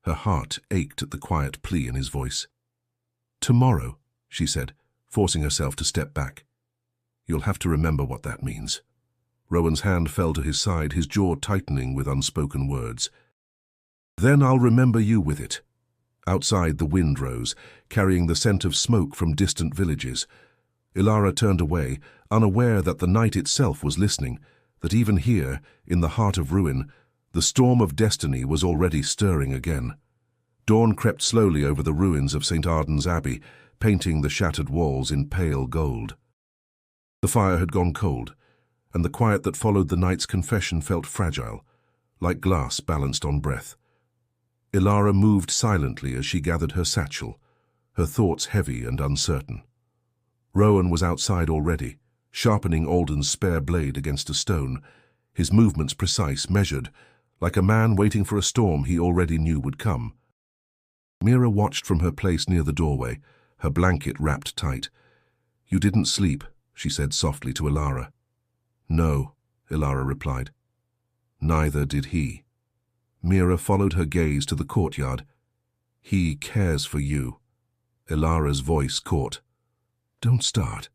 Her heart ached at the quiet plea in his voice. "Tomorrow," she said, forcing herself to step back. "You'll have to remember what that means." Rowan's hand fell to his side, his jaw tightening with unspoken words. "Then I'll remember you with it." Outside, the wind rose, carrying the scent of smoke from distant villages. Ilara turned away, unaware that the night itself was listening, that even here, in the heart of ruin, the storm of destiny was already stirring again. Dawn crept slowly over the ruins of St. Arden's Abbey, painting the shattered walls in pale gold. The fire had gone cold, and the quiet that followed the night's confession felt fragile, like glass balanced on breath. Ilara moved silently as she gathered her satchel, her thoughts heavy and uncertain. Rowan was outside already, sharpening Alden's spare blade against a stone, his movements precise, measured, like a man waiting for a storm he already knew would come. Mira watched from her place near the doorway, her blanket wrapped tight. "You didn't sleep," she said softly to Ilara. "No," Ilara replied. "Neither did he." Mira followed her gaze to the courtyard. "He cares for you." Ilara's voice caught. "Don't start."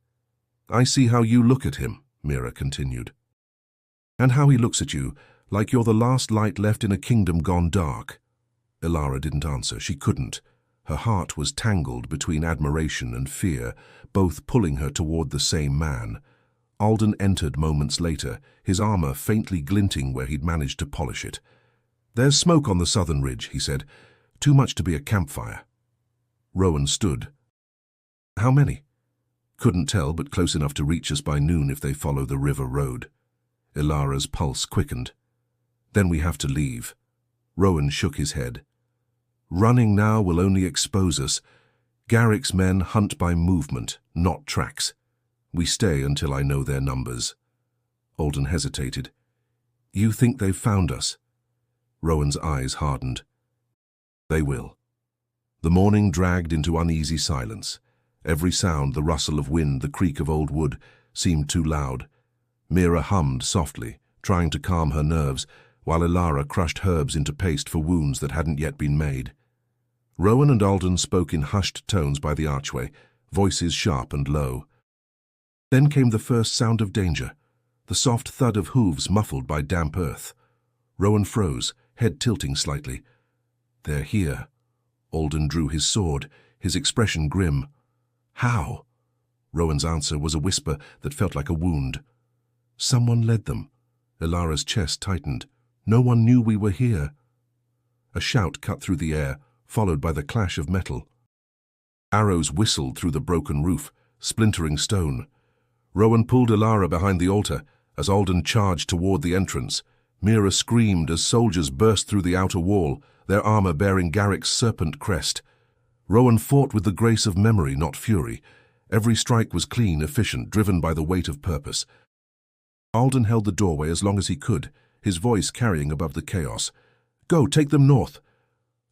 "I see how you look at him," Mira continued. "And how he looks at you, like you're the last light left in a kingdom gone dark." Ilara didn't answer. She couldn't. Her heart was tangled between admiration and fear, both pulling her toward the same man. Alden entered moments later, his armor faintly glinting where he'd managed to polish it. "There's smoke on the southern ridge," he said. "Too much to be a campfire." Rowan stood. "How many?" "Couldn't tell, but close enough to reach us by noon if they follow the river road." Ilara's pulse quickened. "Then we have to leave." Rowan shook his head. "Running now will only expose us. Garrick's men hunt by movement, not tracks. We stay until I know their numbers." Alden hesitated. "You think they've found us?" Rowan's eyes hardened. "They will." The morning dragged into uneasy silence. Every sound, the rustle of wind, the creak of old wood, seemed too loud. Mira hummed softly, trying to calm her nerves, while Ilara crushed herbs into paste for wounds that hadn't yet been made. Rowan and Alden spoke in hushed tones by the archway, voices sharp and low. Then came the first sound of danger, the soft thud of hooves muffled by damp earth. Rowan froze, head tilting slightly. "They're here." Alden drew his sword, his expression grim. "How?" Rowan's answer was a whisper that felt like a wound. "Someone led them." Ilara's chest tightened. "No one knew we were here." A shout cut through the air, followed by the clash of metal. Arrows whistled through the broken roof, splintering stone. Rowan pulled Ilara behind the altar as Alden charged toward the entrance. Mira screamed as soldiers burst through the outer wall, their armor bearing Garrick's serpent crest. Rowan fought with the grace of memory, not fury. Every strike was clean, efficient, driven by the weight of purpose. Alden held the doorway as long as he could, his voice carrying above the chaos. "Go, take them north."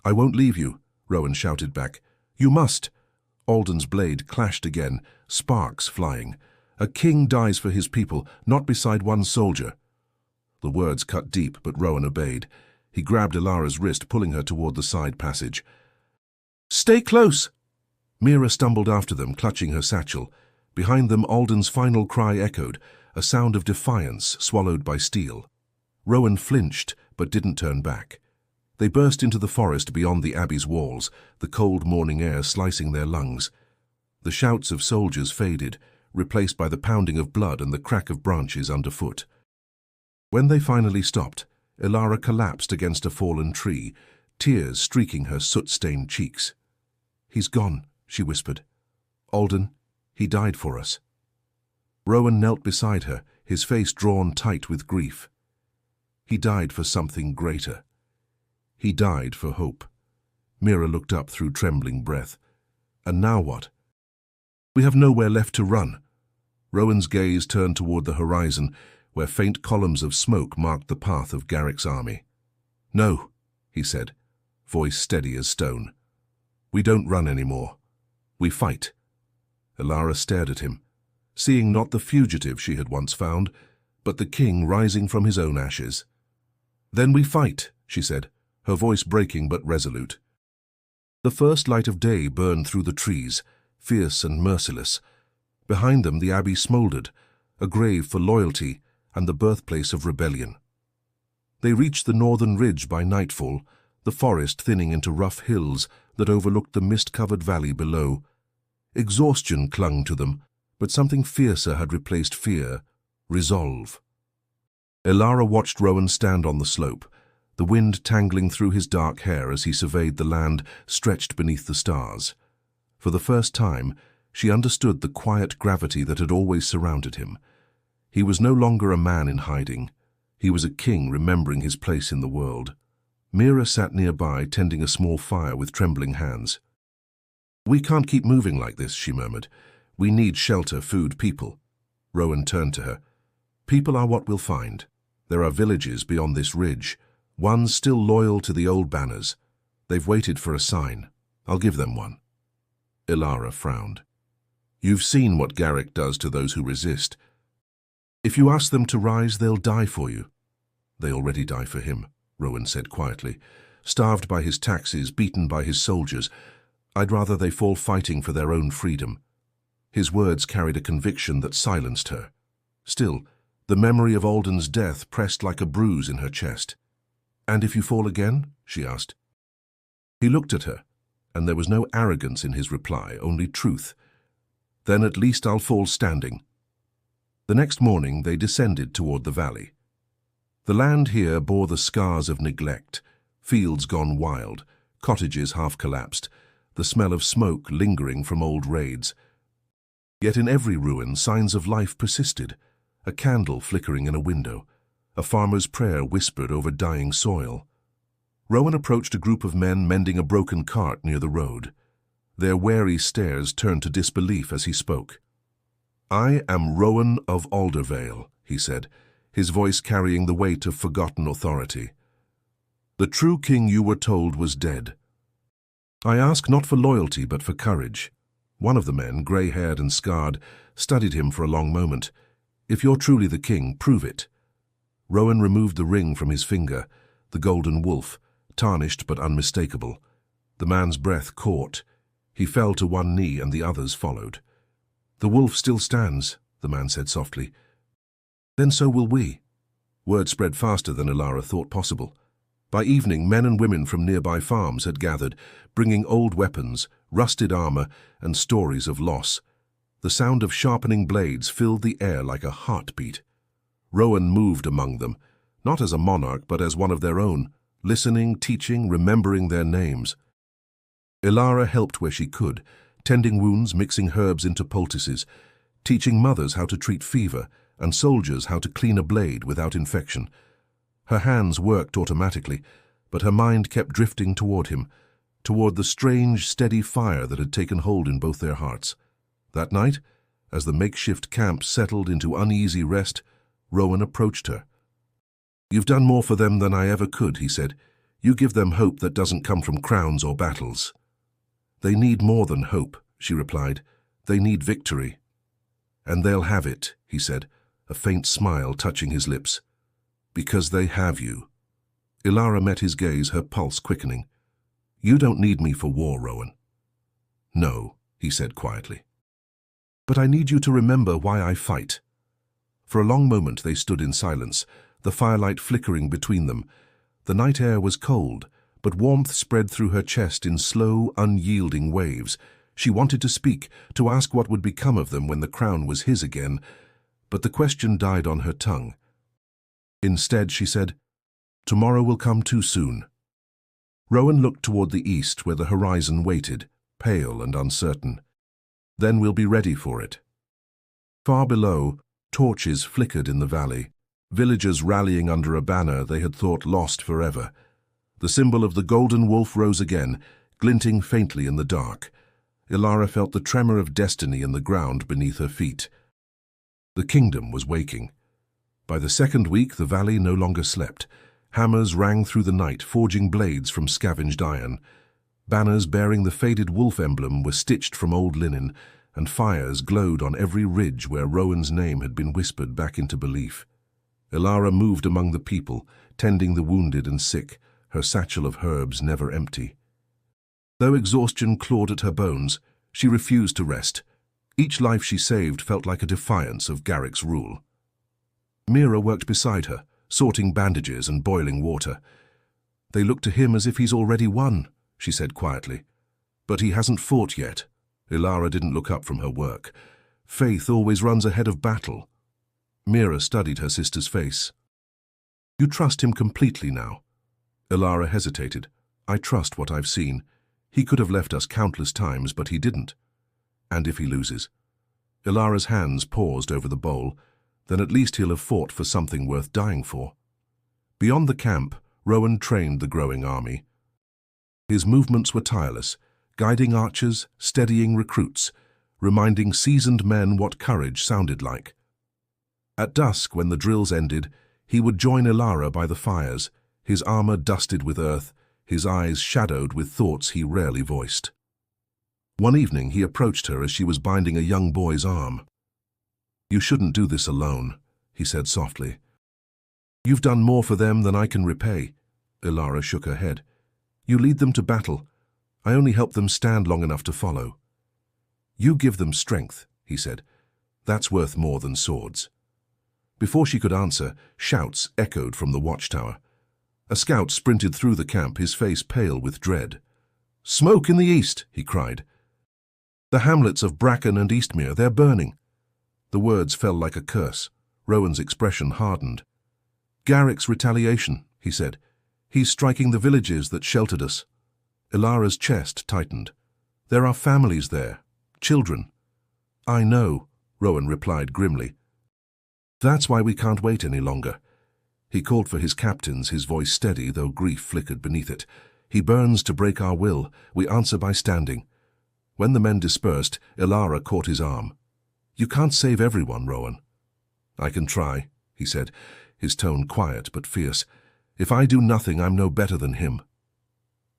"I won't leave you," Rowan shouted back. "You must." Alden's blade clashed again, sparks flying. "A king dies for his people, not beside one soldier." The words cut deep, but Rowan obeyed. He grabbed Ilara's wrist, pulling her toward the side passage. "Stay close!" Mira stumbled after them, clutching her satchel. Behind them, Alden's final cry echoed, a sound of defiance swallowed by steel. Rowan flinched, but didn't turn back. They burst into the forest beyond the abbey's walls, the cold morning air slicing their lungs. The shouts of soldiers faded, replaced by the pounding of blood and the crack of branches underfoot. When they finally stopped, Ilara collapsed against a fallen tree, tears streaking her soot-stained cheeks. "He's gone," she whispered. "Alden, he died for us." Rowan knelt beside her, his face drawn tight with grief. "He died for something greater. He died for hope." Mira looked up through trembling breath. "And now what?" "We have nowhere left to run." Rowan's gaze turned toward the horizon, where faint columns of smoke marked the path of Garrick's army. "No," he said, voice steady as stone. "We don't run anymore. We fight." Ilara stared at him, seeing not the fugitive she had once found, but the king rising from his own ashes. "Then we fight," she said, her voice breaking but resolute. The first light of day burned through the trees, fierce and merciless. Behind them the abbey smouldered, a grave for loyalty and the birthplace of rebellion. They reached the northern ridge by nightfall, the forest thinning into rough hills that overlooked the mist-covered valley below. Exhaustion clung to them, but something fiercer had replaced fear: resolve. Ilara watched Rowan stand on the slope, the wind tangling through his dark hair as he surveyed the land stretched beneath the stars. For the first time, she understood the quiet gravity that had always surrounded him. He was no longer a man in hiding. He was a king remembering his place in the world. Mira sat nearby, tending a small fire with trembling hands. "We can't keep moving like this," she murmured. "We need shelter, food, people." Rowan turned to her. "People are what we'll find. There are villages beyond this ridge, ones still loyal to the old banners. They've waited for a sign. I'll give them one." Ilara frowned. "You've seen what Garrick does to those who resist. If you ask them to rise, they'll die for you." "They already die for him," Rowan said quietly. "Starved by his taxes, beaten by his soldiers. I'd rather they fall fighting for their own freedom." His words carried a conviction that silenced her. Still, the memory of Alden's death pressed like a bruise in her chest. "And if you fall again?" she asked. He looked at her, and there was no arrogance in his reply, only truth. "Then at least I'll fall standing." The next morning they descended toward the valley. The land here bore the scars of neglect, fields gone wild, cottages half collapsed, the smell of smoke lingering from old raids. Yet in every ruin signs of life persisted, a candle flickering in a window, a farmer's prayer whispered over dying soil. Rowan approached a group of men mending a broken cart near the road. Their wary stares turned to disbelief as he spoke. "I am Rowan of Aldervale," he said, his voice carrying the weight of forgotten authority. "The true king you were told was dead. I ask not for loyalty but for courage." One of the men, grey-haired and scarred, studied him for a long moment. "If you're truly the king, prove it." Rowan removed the ring from his finger, the golden wolf, tarnished but unmistakable. The man's breath caught. He fell to one knee and the others followed. "The wolf still stands," the man said softly. "Then so will we." Word spread faster than Ilara thought possible. By evening, men and women from nearby farms had gathered, bringing old weapons, rusted armor, and stories of loss. The sound of sharpening blades filled the air like a heartbeat. Rowan moved among them, not as a monarch but as one of their own, listening, teaching, remembering their names. Ilara helped where she could, tending wounds, mixing herbs into poultices, teaching mothers how to treat fever, and soldiers how to clean a blade without infection. Her hands worked automatically, but her mind kept drifting toward him, toward the strange, steady fire that had taken hold in both their hearts. That night, as the makeshift camp settled into uneasy rest, Rowan approached her. "You've done more for them than I ever could," he said. "You give them hope that doesn't come from crowns or battles." "They need more than hope," she replied. "They need victory." "And they'll have it," he said, a faint smile touching his lips. "Because they have you." Ilara met his gaze, her pulse quickening. "You don't need me for war, Rowan." "No," he said quietly. "But I need you to remember why I fight." For a long moment they stood in silence, the firelight flickering between them. The night air was cold, but warmth spread through her chest in slow, unyielding waves. She wanted to speak, to ask what would become of them when the crown was his again, but the question died on her tongue. Instead, she said, Tomorrow will come too soon. Rowan looked toward the east where the horizon waited, pale and uncertain. Then we'll be ready for it. Far below, torches flickered in the valley, villagers rallying under a banner they had thought lost forever. The symbol of the golden wolf rose again, glinting faintly in the dark. Ilara felt the tremor of destiny in the ground beneath her feet. The kingdom was waking. By the second week, the valley no longer slept. Hammers rang through the night, forging blades from scavenged iron. Banners bearing the faded wolf emblem were stitched from old linen, and fires glowed on every ridge where Rowan's name had been whispered back into belief. Ilara moved among the people, tending the wounded and sick, her satchel of herbs never empty. Though exhaustion clawed at her bones, she refused to rest. Each life she saved felt like a defiance of Garrick's rule. Mira worked beside her, sorting bandages and boiling water. "They look to him as if he's already won," she said quietly. "But he hasn't fought yet." Ilara didn't look up from her work. "Faith always runs ahead of battle." Mira studied her sister's face. "You trust him completely now?" Ilara hesitated. "I trust what I've seen. He could have left us countless times, but he didn't." "And if he loses?" Ilara's hands paused over the bowl. "Then at least he'll have fought for something worth dying for." Beyond the camp, Rowan trained the growing army. His movements were tireless, guiding archers, steadying recruits, reminding seasoned men what courage sounded like. At dusk, when the drills ended, he would join Ilara by the fires, his armor dusted with earth, his eyes shadowed with thoughts he rarely voiced. One evening he approached her as she was binding a young boy's arm. "You shouldn't do this alone," he said softly. "You've done more for them than I can repay." Ilara shook her head. "You lead them to battle. I only help them stand long enough to follow." "You give them strength," he said. "That's worth more than swords." Before she could answer, shouts echoed from the watchtower. A scout sprinted through the camp, his face pale with dread. "Smoke in the east!" he cried. "The hamlets of Bracken and Eastmere, they're burning." The words fell like a curse. Rowan's expression hardened. "Garrick's retaliation," he said. "He's striking the villages that sheltered us." Ilara's chest tightened. "There are families there, children." "I know," Rowan replied grimly. "That's why we can't wait any longer." He called for his captains, his voice steady, though grief flickered beneath it. "He burns to break our will. We answer by standing." When the men dispersed, Ilara caught his arm. "You can't save everyone, Rowan." "I can try," he said, his tone quiet but fierce. "If I do nothing, I'm no better than him."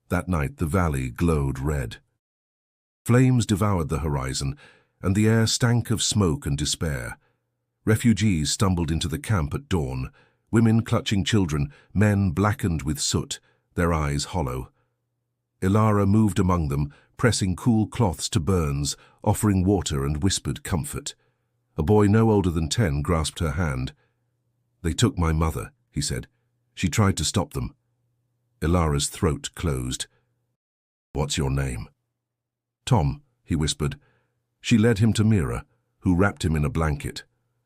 That night the valley glowed red. Flames devoured the horizon, and the air stank of smoke and despair. Refugees stumbled into the camp at dawn, women clutching children, men blackened with soot, their eyes hollow. Ilara moved among them, pressing cool cloths to burns, offering water and whispered comfort. A boy no older than 10 grasped her hand. "They took my mother," he said. "She tried to stop them." Ilara's throat closed. "What's your name?" "Tom," he whispered. She led him to Mira, who wrapped him in a blanket.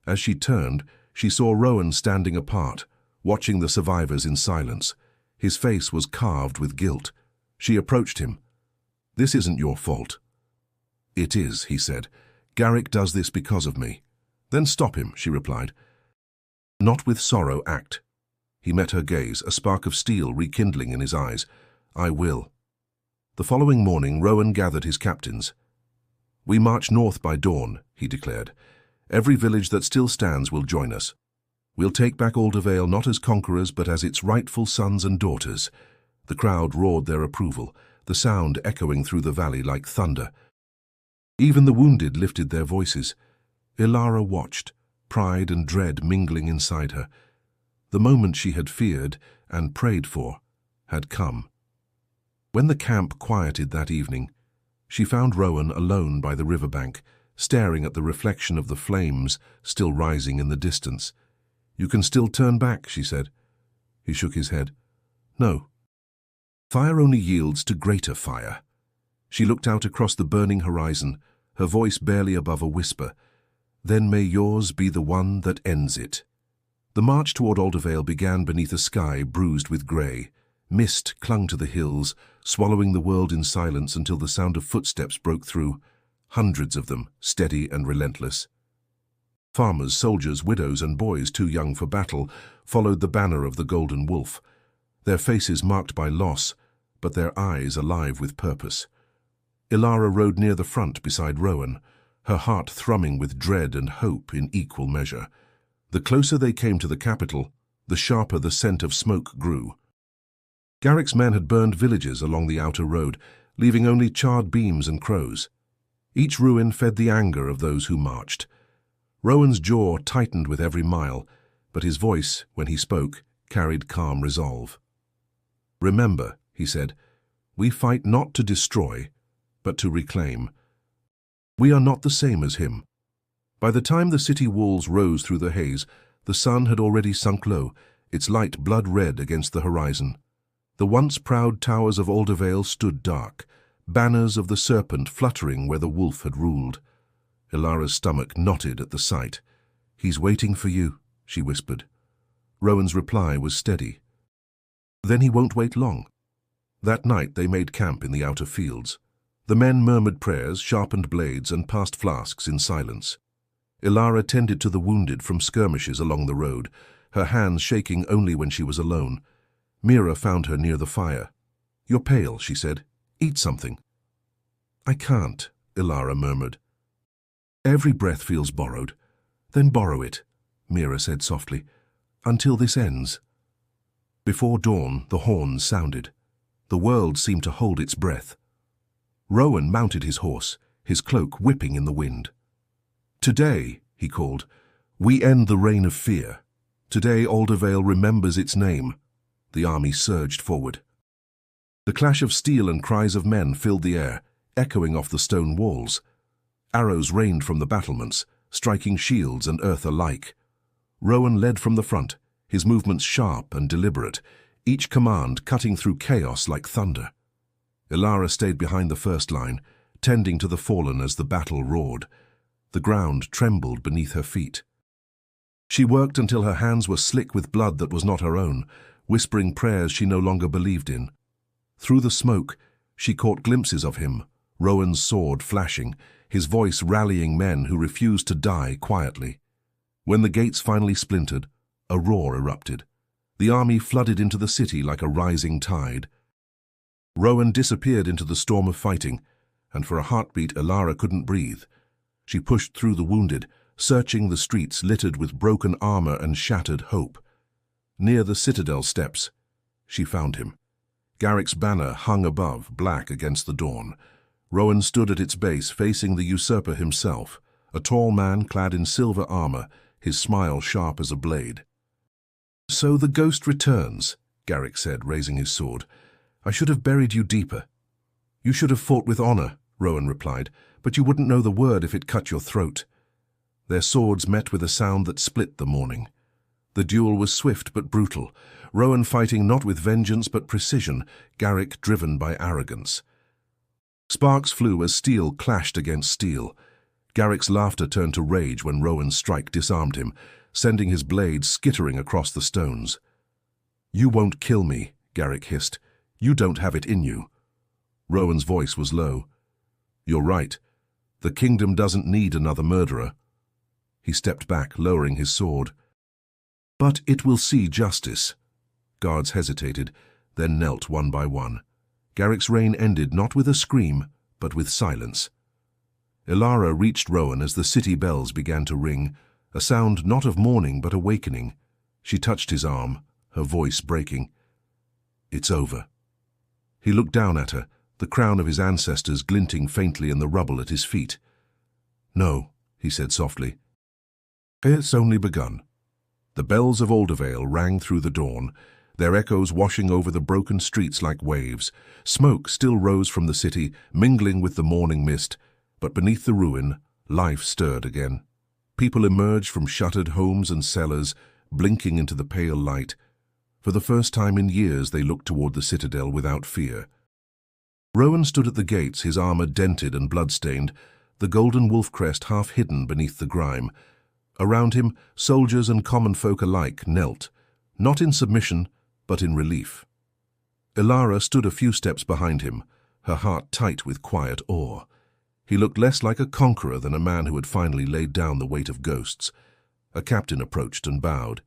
As she turned, she saw Rowan standing apart, watching the survivors in silence. His face was carved with guilt. She approached him. "This isn't your fault." "It is," he said. "Garrick does this because of me." "Then stop him," she replied. "Not with sorrow, act." He met her gaze, a spark of steel rekindling in his eyes. "I will." The following morning, Rowan gathered his captains. "We march north by dawn," he declared. "Every village that still stands will join us. We'll take back Aldervale not as conquerors, but as its rightful sons and daughters." The crowd roared their approval, the sound echoing through the valley like thunder. Even the wounded lifted their voices. Ilara watched, pride and dread mingling inside her. The moment she had feared and prayed for had come. When the camp quieted that evening, she found Rowan alone by the riverbank, staring at the reflection of the flames still rising in the distance. "You can still turn back," she said. He shook his head. "No. Fire only yields to greater fire." She looked out across the burning horizon, her voice barely above a whisper. "Then may yours be the one that ends it." The march toward Aldervale began beneath a sky bruised with grey. Mist clung to the hills, swallowing the world in silence until the sound of footsteps broke through, hundreds of them, steady and relentless. Farmers, soldiers, widows and boys too young for battle followed the banner of the Golden Wolf, their faces marked by loss, but their eyes alive with purpose. Ilara rode near the front beside Rowan, her heart thrumming with dread and hope in equal measure. The closer they came to the capital, the sharper the scent of smoke grew. Garrick's men had burned villages along the outer road, leaving only charred beams and crows. Each ruin fed the anger of those who marched. Rowan's jaw tightened with every mile, but his voice, when he spoke, carried calm resolve. "Remember," he said, "we fight not to destroy, but to reclaim. We are not the same as him." By the time the city walls rose through the haze, the sun had already sunk low, its light blood-red against the horizon. The once proud towers of Aldervale stood dark, banners of the serpent fluttering where the wolf had ruled. Ilara's stomach knotted at the sight. "He's waiting for you," she whispered. Rowan's reply was steady. "Then he won't wait long." That night they made camp in the outer fields. The men murmured prayers, sharpened blades, and passed flasks in silence. Ilara tended to the wounded from skirmishes along the road, her hands shaking only when she was alone. Mira found her near the fire. "You're pale," she said. "Eat something." "I can't," Ilara murmured. "Every breath feels borrowed." "Then borrow it," Mira said softly, "until this ends." Before dawn, the horns sounded. The world seemed to hold its breath. Rowan mounted his horse, his cloak whipping in the wind. "Today," he called, "we end the reign of fear. Today Aldervale remembers its name." The army surged forward. The clash of steel and cries of men filled the air, echoing off the stone walls. Arrows rained from the battlements, striking shields and earth alike. Rowan led from the front, his movements sharp and deliberate, each command cutting through chaos like thunder. Ilara stayed behind the first line, tending to the fallen as the battle roared. The ground trembled beneath her feet. She worked until her hands were slick with blood that was not her own, whispering prayers she no longer believed in. Through the smoke, she caught glimpses of him, Rowan's sword flashing, his voice rallying men who refused to die quietly. When the gates finally splintered, a roar erupted. The army flooded into the city like a rising tide. Rowan disappeared into the storm of fighting, and for a heartbeat Ilara couldn't breathe. She pushed through the wounded, searching the streets littered with broken armor and shattered hope. Near the citadel steps, she found him. Garrick's banner hung above, black against the dawn. Rowan stood at its base, facing the usurper himself, a tall man clad in silver armor, his smile sharp as a blade. "So the ghost returns," Garrick said, raising his sword. "I should have buried you deeper." "You should have fought with honor," Rowan replied, "but you wouldn't know the word if it cut your throat." Their swords met with a sound that split the morning. The duel was swift but brutal, Rowan fighting not with vengeance but precision, Garrick driven by arrogance. Sparks flew as steel clashed against steel. Garrick's laughter turned to rage when Rowan's strike disarmed him, sending his blade skittering across the stones. "You won't kill me," Garrick hissed. "You don't have it in you." Rowan's voice was low. "You're right. The kingdom doesn't need another murderer." He stepped back, lowering his sword. "But it will see justice." Guards hesitated, then knelt one by one. Garrick's reign ended not with a scream, but with silence. Ilara reached Rowan as the city bells began to ring, a sound not of mourning but awakening. She touched his arm, her voice breaking. "It's over." He looked down at her, the crown of his ancestors glinting faintly in the rubble at his feet. "No," he said softly. "It's only begun." The bells of Aldervale rang through the dawn, their echoes washing over the broken streets like waves. Smoke still rose from the city, mingling with the morning mist, but beneath the ruin, life stirred again. People emerged from shuttered homes and cellars, blinking into the pale light. For the first time in years they looked toward the citadel without fear. Rowan stood at the gates, his armor dented and blood-stained, the golden wolf crest half hidden beneath the grime. Around him, soldiers and common folk alike knelt, not in submission, but in relief. Ilara stood a few steps behind him, her heart tight with quiet awe. He looked less like a conqueror than a man who had finally laid down the weight of ghosts. A captain approached and bowed.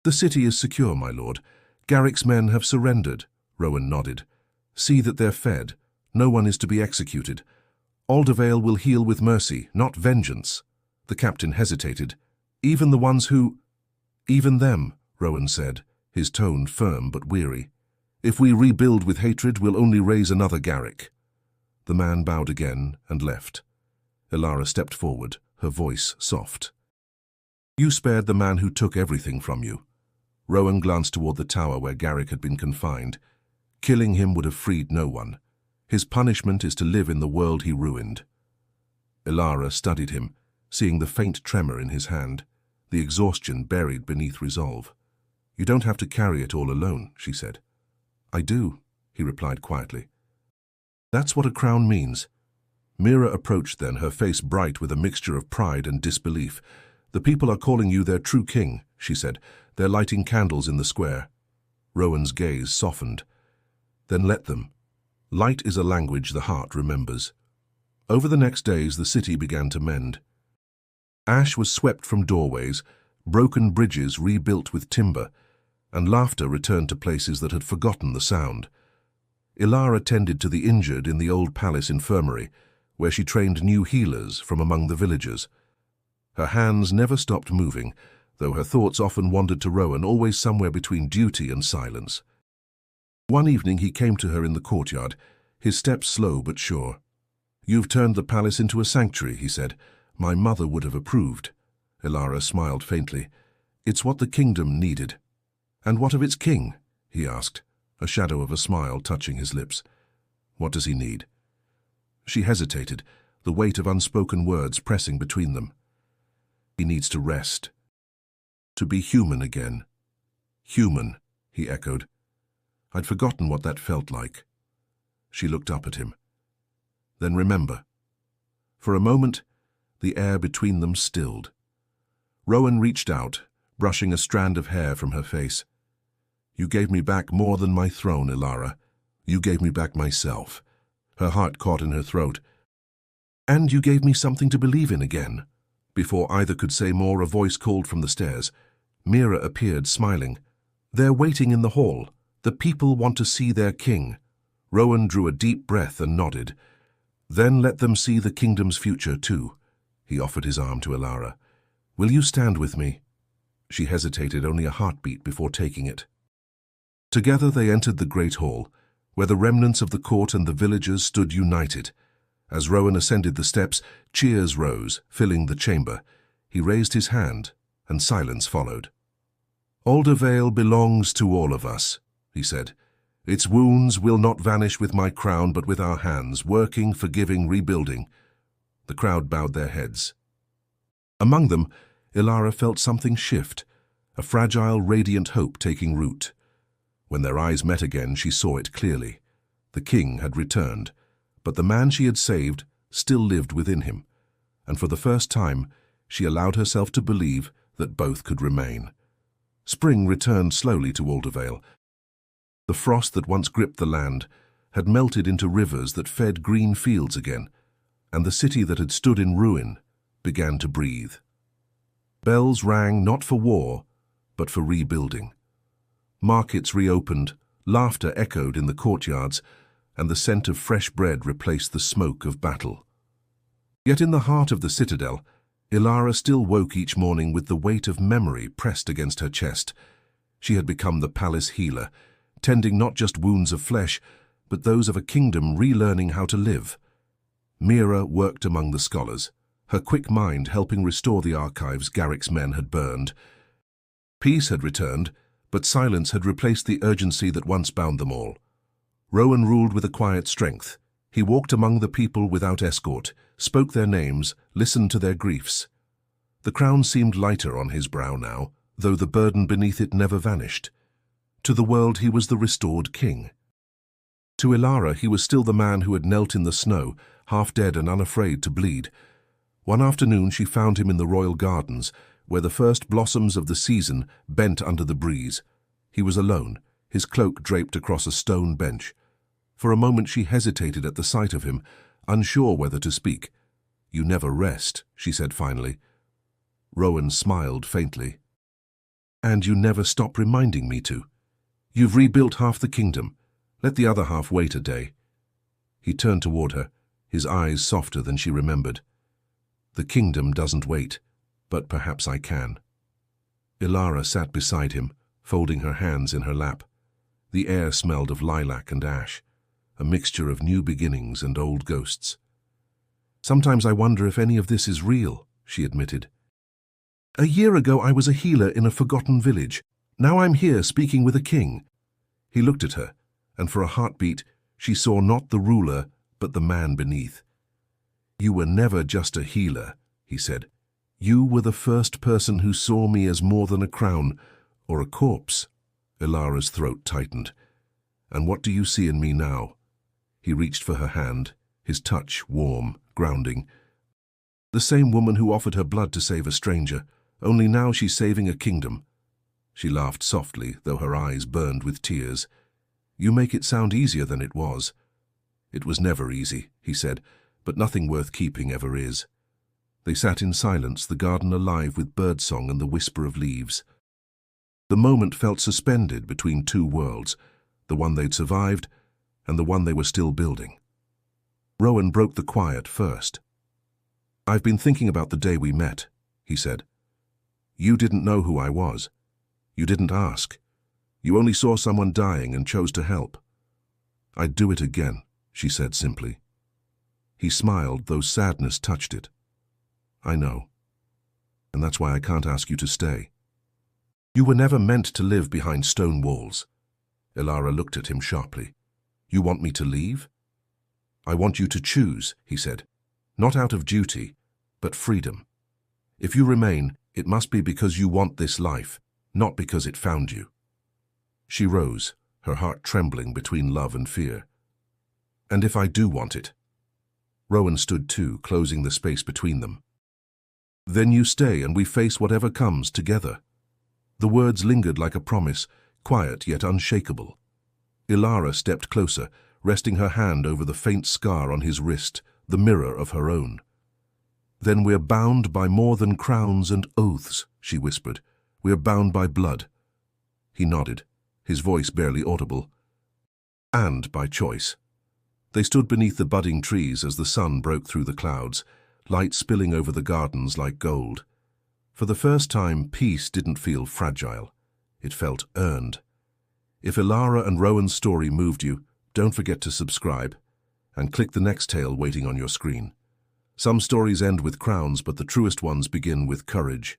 "The city is secure, my lord. Garrick's men have surrendered," Rowan nodded. "See that they're fed. No one is to be executed. Aldervale will heal with mercy, not vengeance." The captain hesitated. "Even the ones who—" "Even them," Rowan said, his tone firm but weary. "If we rebuild with hatred, we'll only raise another Garrick." The man bowed again and left. Ilara stepped forward, her voice soft. "You spared the man who took everything from you." Rowan glanced toward the tower where Garrick had been confined. "Killing him would have freed no one. His punishment is to live in the world he ruined." Ilara studied him, seeing the faint tremor in his hand, the exhaustion buried beneath resolve. "You don't have to carry it all alone," she said. "I do," he replied quietly. "That's what a crown means." Mira approached then, her face bright with a mixture of pride and disbelief. "The people are calling you their true king," she said. "They're lighting candles in the square." Rowan's gaze softened. "Then let them. Light is a language the heart remembers." Over the next days, the city began to mend. Ash was swept from doorways, broken bridges rebuilt with timber, and laughter returned to places that had forgotten the sound. Ilara tended to the injured in the old palace infirmary, where she trained new healers from among the villagers. Her hands never stopped moving, though her thoughts often wandered to Rowan, always somewhere between duty and silence. One evening he came to her in the courtyard, his steps slow but sure. "You've turned the palace into a sanctuary," he said. "My mother would have approved." Ilara smiled faintly. "It's what the kingdom needed." "And what of its king?" he asked, a shadow of a smile touching his lips. "What does he need?" She hesitated, the weight of unspoken words pressing between them. "He needs to rest. To be human again." "Human," he echoed. "I'd forgotten what that felt like." She looked up at him. "Then remember." For a moment, the air between them stilled. Rowan reached out, brushing a strand of hair from her face. "You gave me back more than my throne, Ilara. You gave me back myself." Her heart caught in her throat. "And you gave me something to believe in again." Before either could say more, a voice called from the stairs. Mira appeared, smiling. "They're waiting in the hall. The people want to see their king." Rowan drew a deep breath and nodded. "Then let them see the kingdom's future too." He offered his arm to Ilara. "Will you stand with me?" She hesitated, only a heartbeat before taking it. Together they entered the great hall, where the remnants of the court and the villagers stood united. As Rowan ascended the steps, cheers rose, filling the chamber. He raised his hand, and silence followed. "Aldervale belongs to all of us," he said. "Its wounds will not vanish with my crown, but with our hands, working, forgiving, rebuilding." The crowd bowed their heads. Among them, Ilara felt something shift, a fragile, radiant hope taking root. When their eyes met again, she saw it clearly. The king had returned, but the man she had saved still lived within him, and for the first time, she allowed herself to believe that both could remain. Spring returned slowly to Aldervale. The frost that once gripped the land had melted into rivers that fed green fields again, and the city that had stood in ruin began to breathe. Bells rang not for war, but for rebuilding. Markets reopened, laughter echoed in the courtyards, and the scent of fresh bread replaced the smoke of battle. Yet in the heart of the citadel, Ilara still woke each morning with the weight of memory pressed against her chest. She had become the palace healer, tending not just wounds of flesh, but those of a kingdom relearning how to live. Mira worked among the scholars, her quick mind helping restore the archives Garrick's men had burned. Peace had returned, but silence had replaced the urgency that once bound them all. Rowan ruled with a quiet strength. He walked among the people without escort, spoke their names, listened to their griefs. The crown seemed lighter on his brow now, though the burden beneath it never vanished. To the world he was the restored king. To Ilara he was still the man who had knelt in the snow, half dead and unafraid to bleed. One afternoon she found him in the royal gardens, where the first blossoms of the season bent under the breeze. He was alone, his cloak draped across a stone bench. For a moment she hesitated at the sight of him, unsure whether to speak. "You never rest," she said finally. Rowan smiled faintly. "And you never stop reminding me to. You've rebuilt half the kingdom. Let the other half wait a day." He turned toward her, his eyes softer than she remembered. "The kingdom doesn't wait, but perhaps I can." Ilara sat beside him, folding her hands in her lap. The air smelled of lilac and ash, a mixture of new beginnings and old ghosts. "Sometimes I wonder if any of this is real," she admitted. "A year ago I was a healer in a forgotten village. Now I'm here speaking with a king." He looked at her, and for a heartbeat she saw not the ruler, but the man beneath. "You were never just a healer," he said. "You were the first person who saw me as more than a crown, or a corpse." Ilara's throat tightened. "And what do you see in me now?" He reached for her hand, his touch warm, grounding. "The same woman who offered her blood to save a stranger, only now she's saving a kingdom." She laughed softly, though her eyes burned with tears. "You make it sound easier than it was." "It was never easy," he said, "but nothing worth keeping ever is." They sat in silence, the garden alive with birdsong and the whisper of leaves. The moment felt suspended between two worlds, the one they'd survived and the one they were still building. Rowan broke the quiet first. "I've been thinking about the day we met," he said. "You didn't know who I was. You didn't ask. You only saw someone dying and chose to help." "I'd do it again," she said simply. He smiled, though sadness touched it. "I know. And that's why I can't ask you to stay. You were never meant to live behind stone walls." Ilara looked at him sharply. "You want me to leave?" "I want you to choose," he said. "Not out of duty, but freedom. If you remain, it must be because you want this life, not because it found you." She rose, her heart trembling between love and fear. "And if I do want it?" Rowan stood too, closing the space between them. "Then you stay and we face whatever comes together." The words lingered like a promise, quiet yet unshakable. Ilara stepped closer, resting her hand over the faint scar on his wrist, the mirror of her own. "Then we're bound by more than crowns and oaths," she whispered. "We're bound by blood." He nodded, his voice barely audible. "And by choice." They stood beneath the budding trees as the sun broke through the clouds, light spilling over the gardens like gold. For the first time, peace didn't feel fragile. It felt earned. If Ilara and Rowan's story moved you, don't forget to subscribe and click the next tale waiting on your screen. Some stories end with crowns, but the truest ones begin with courage.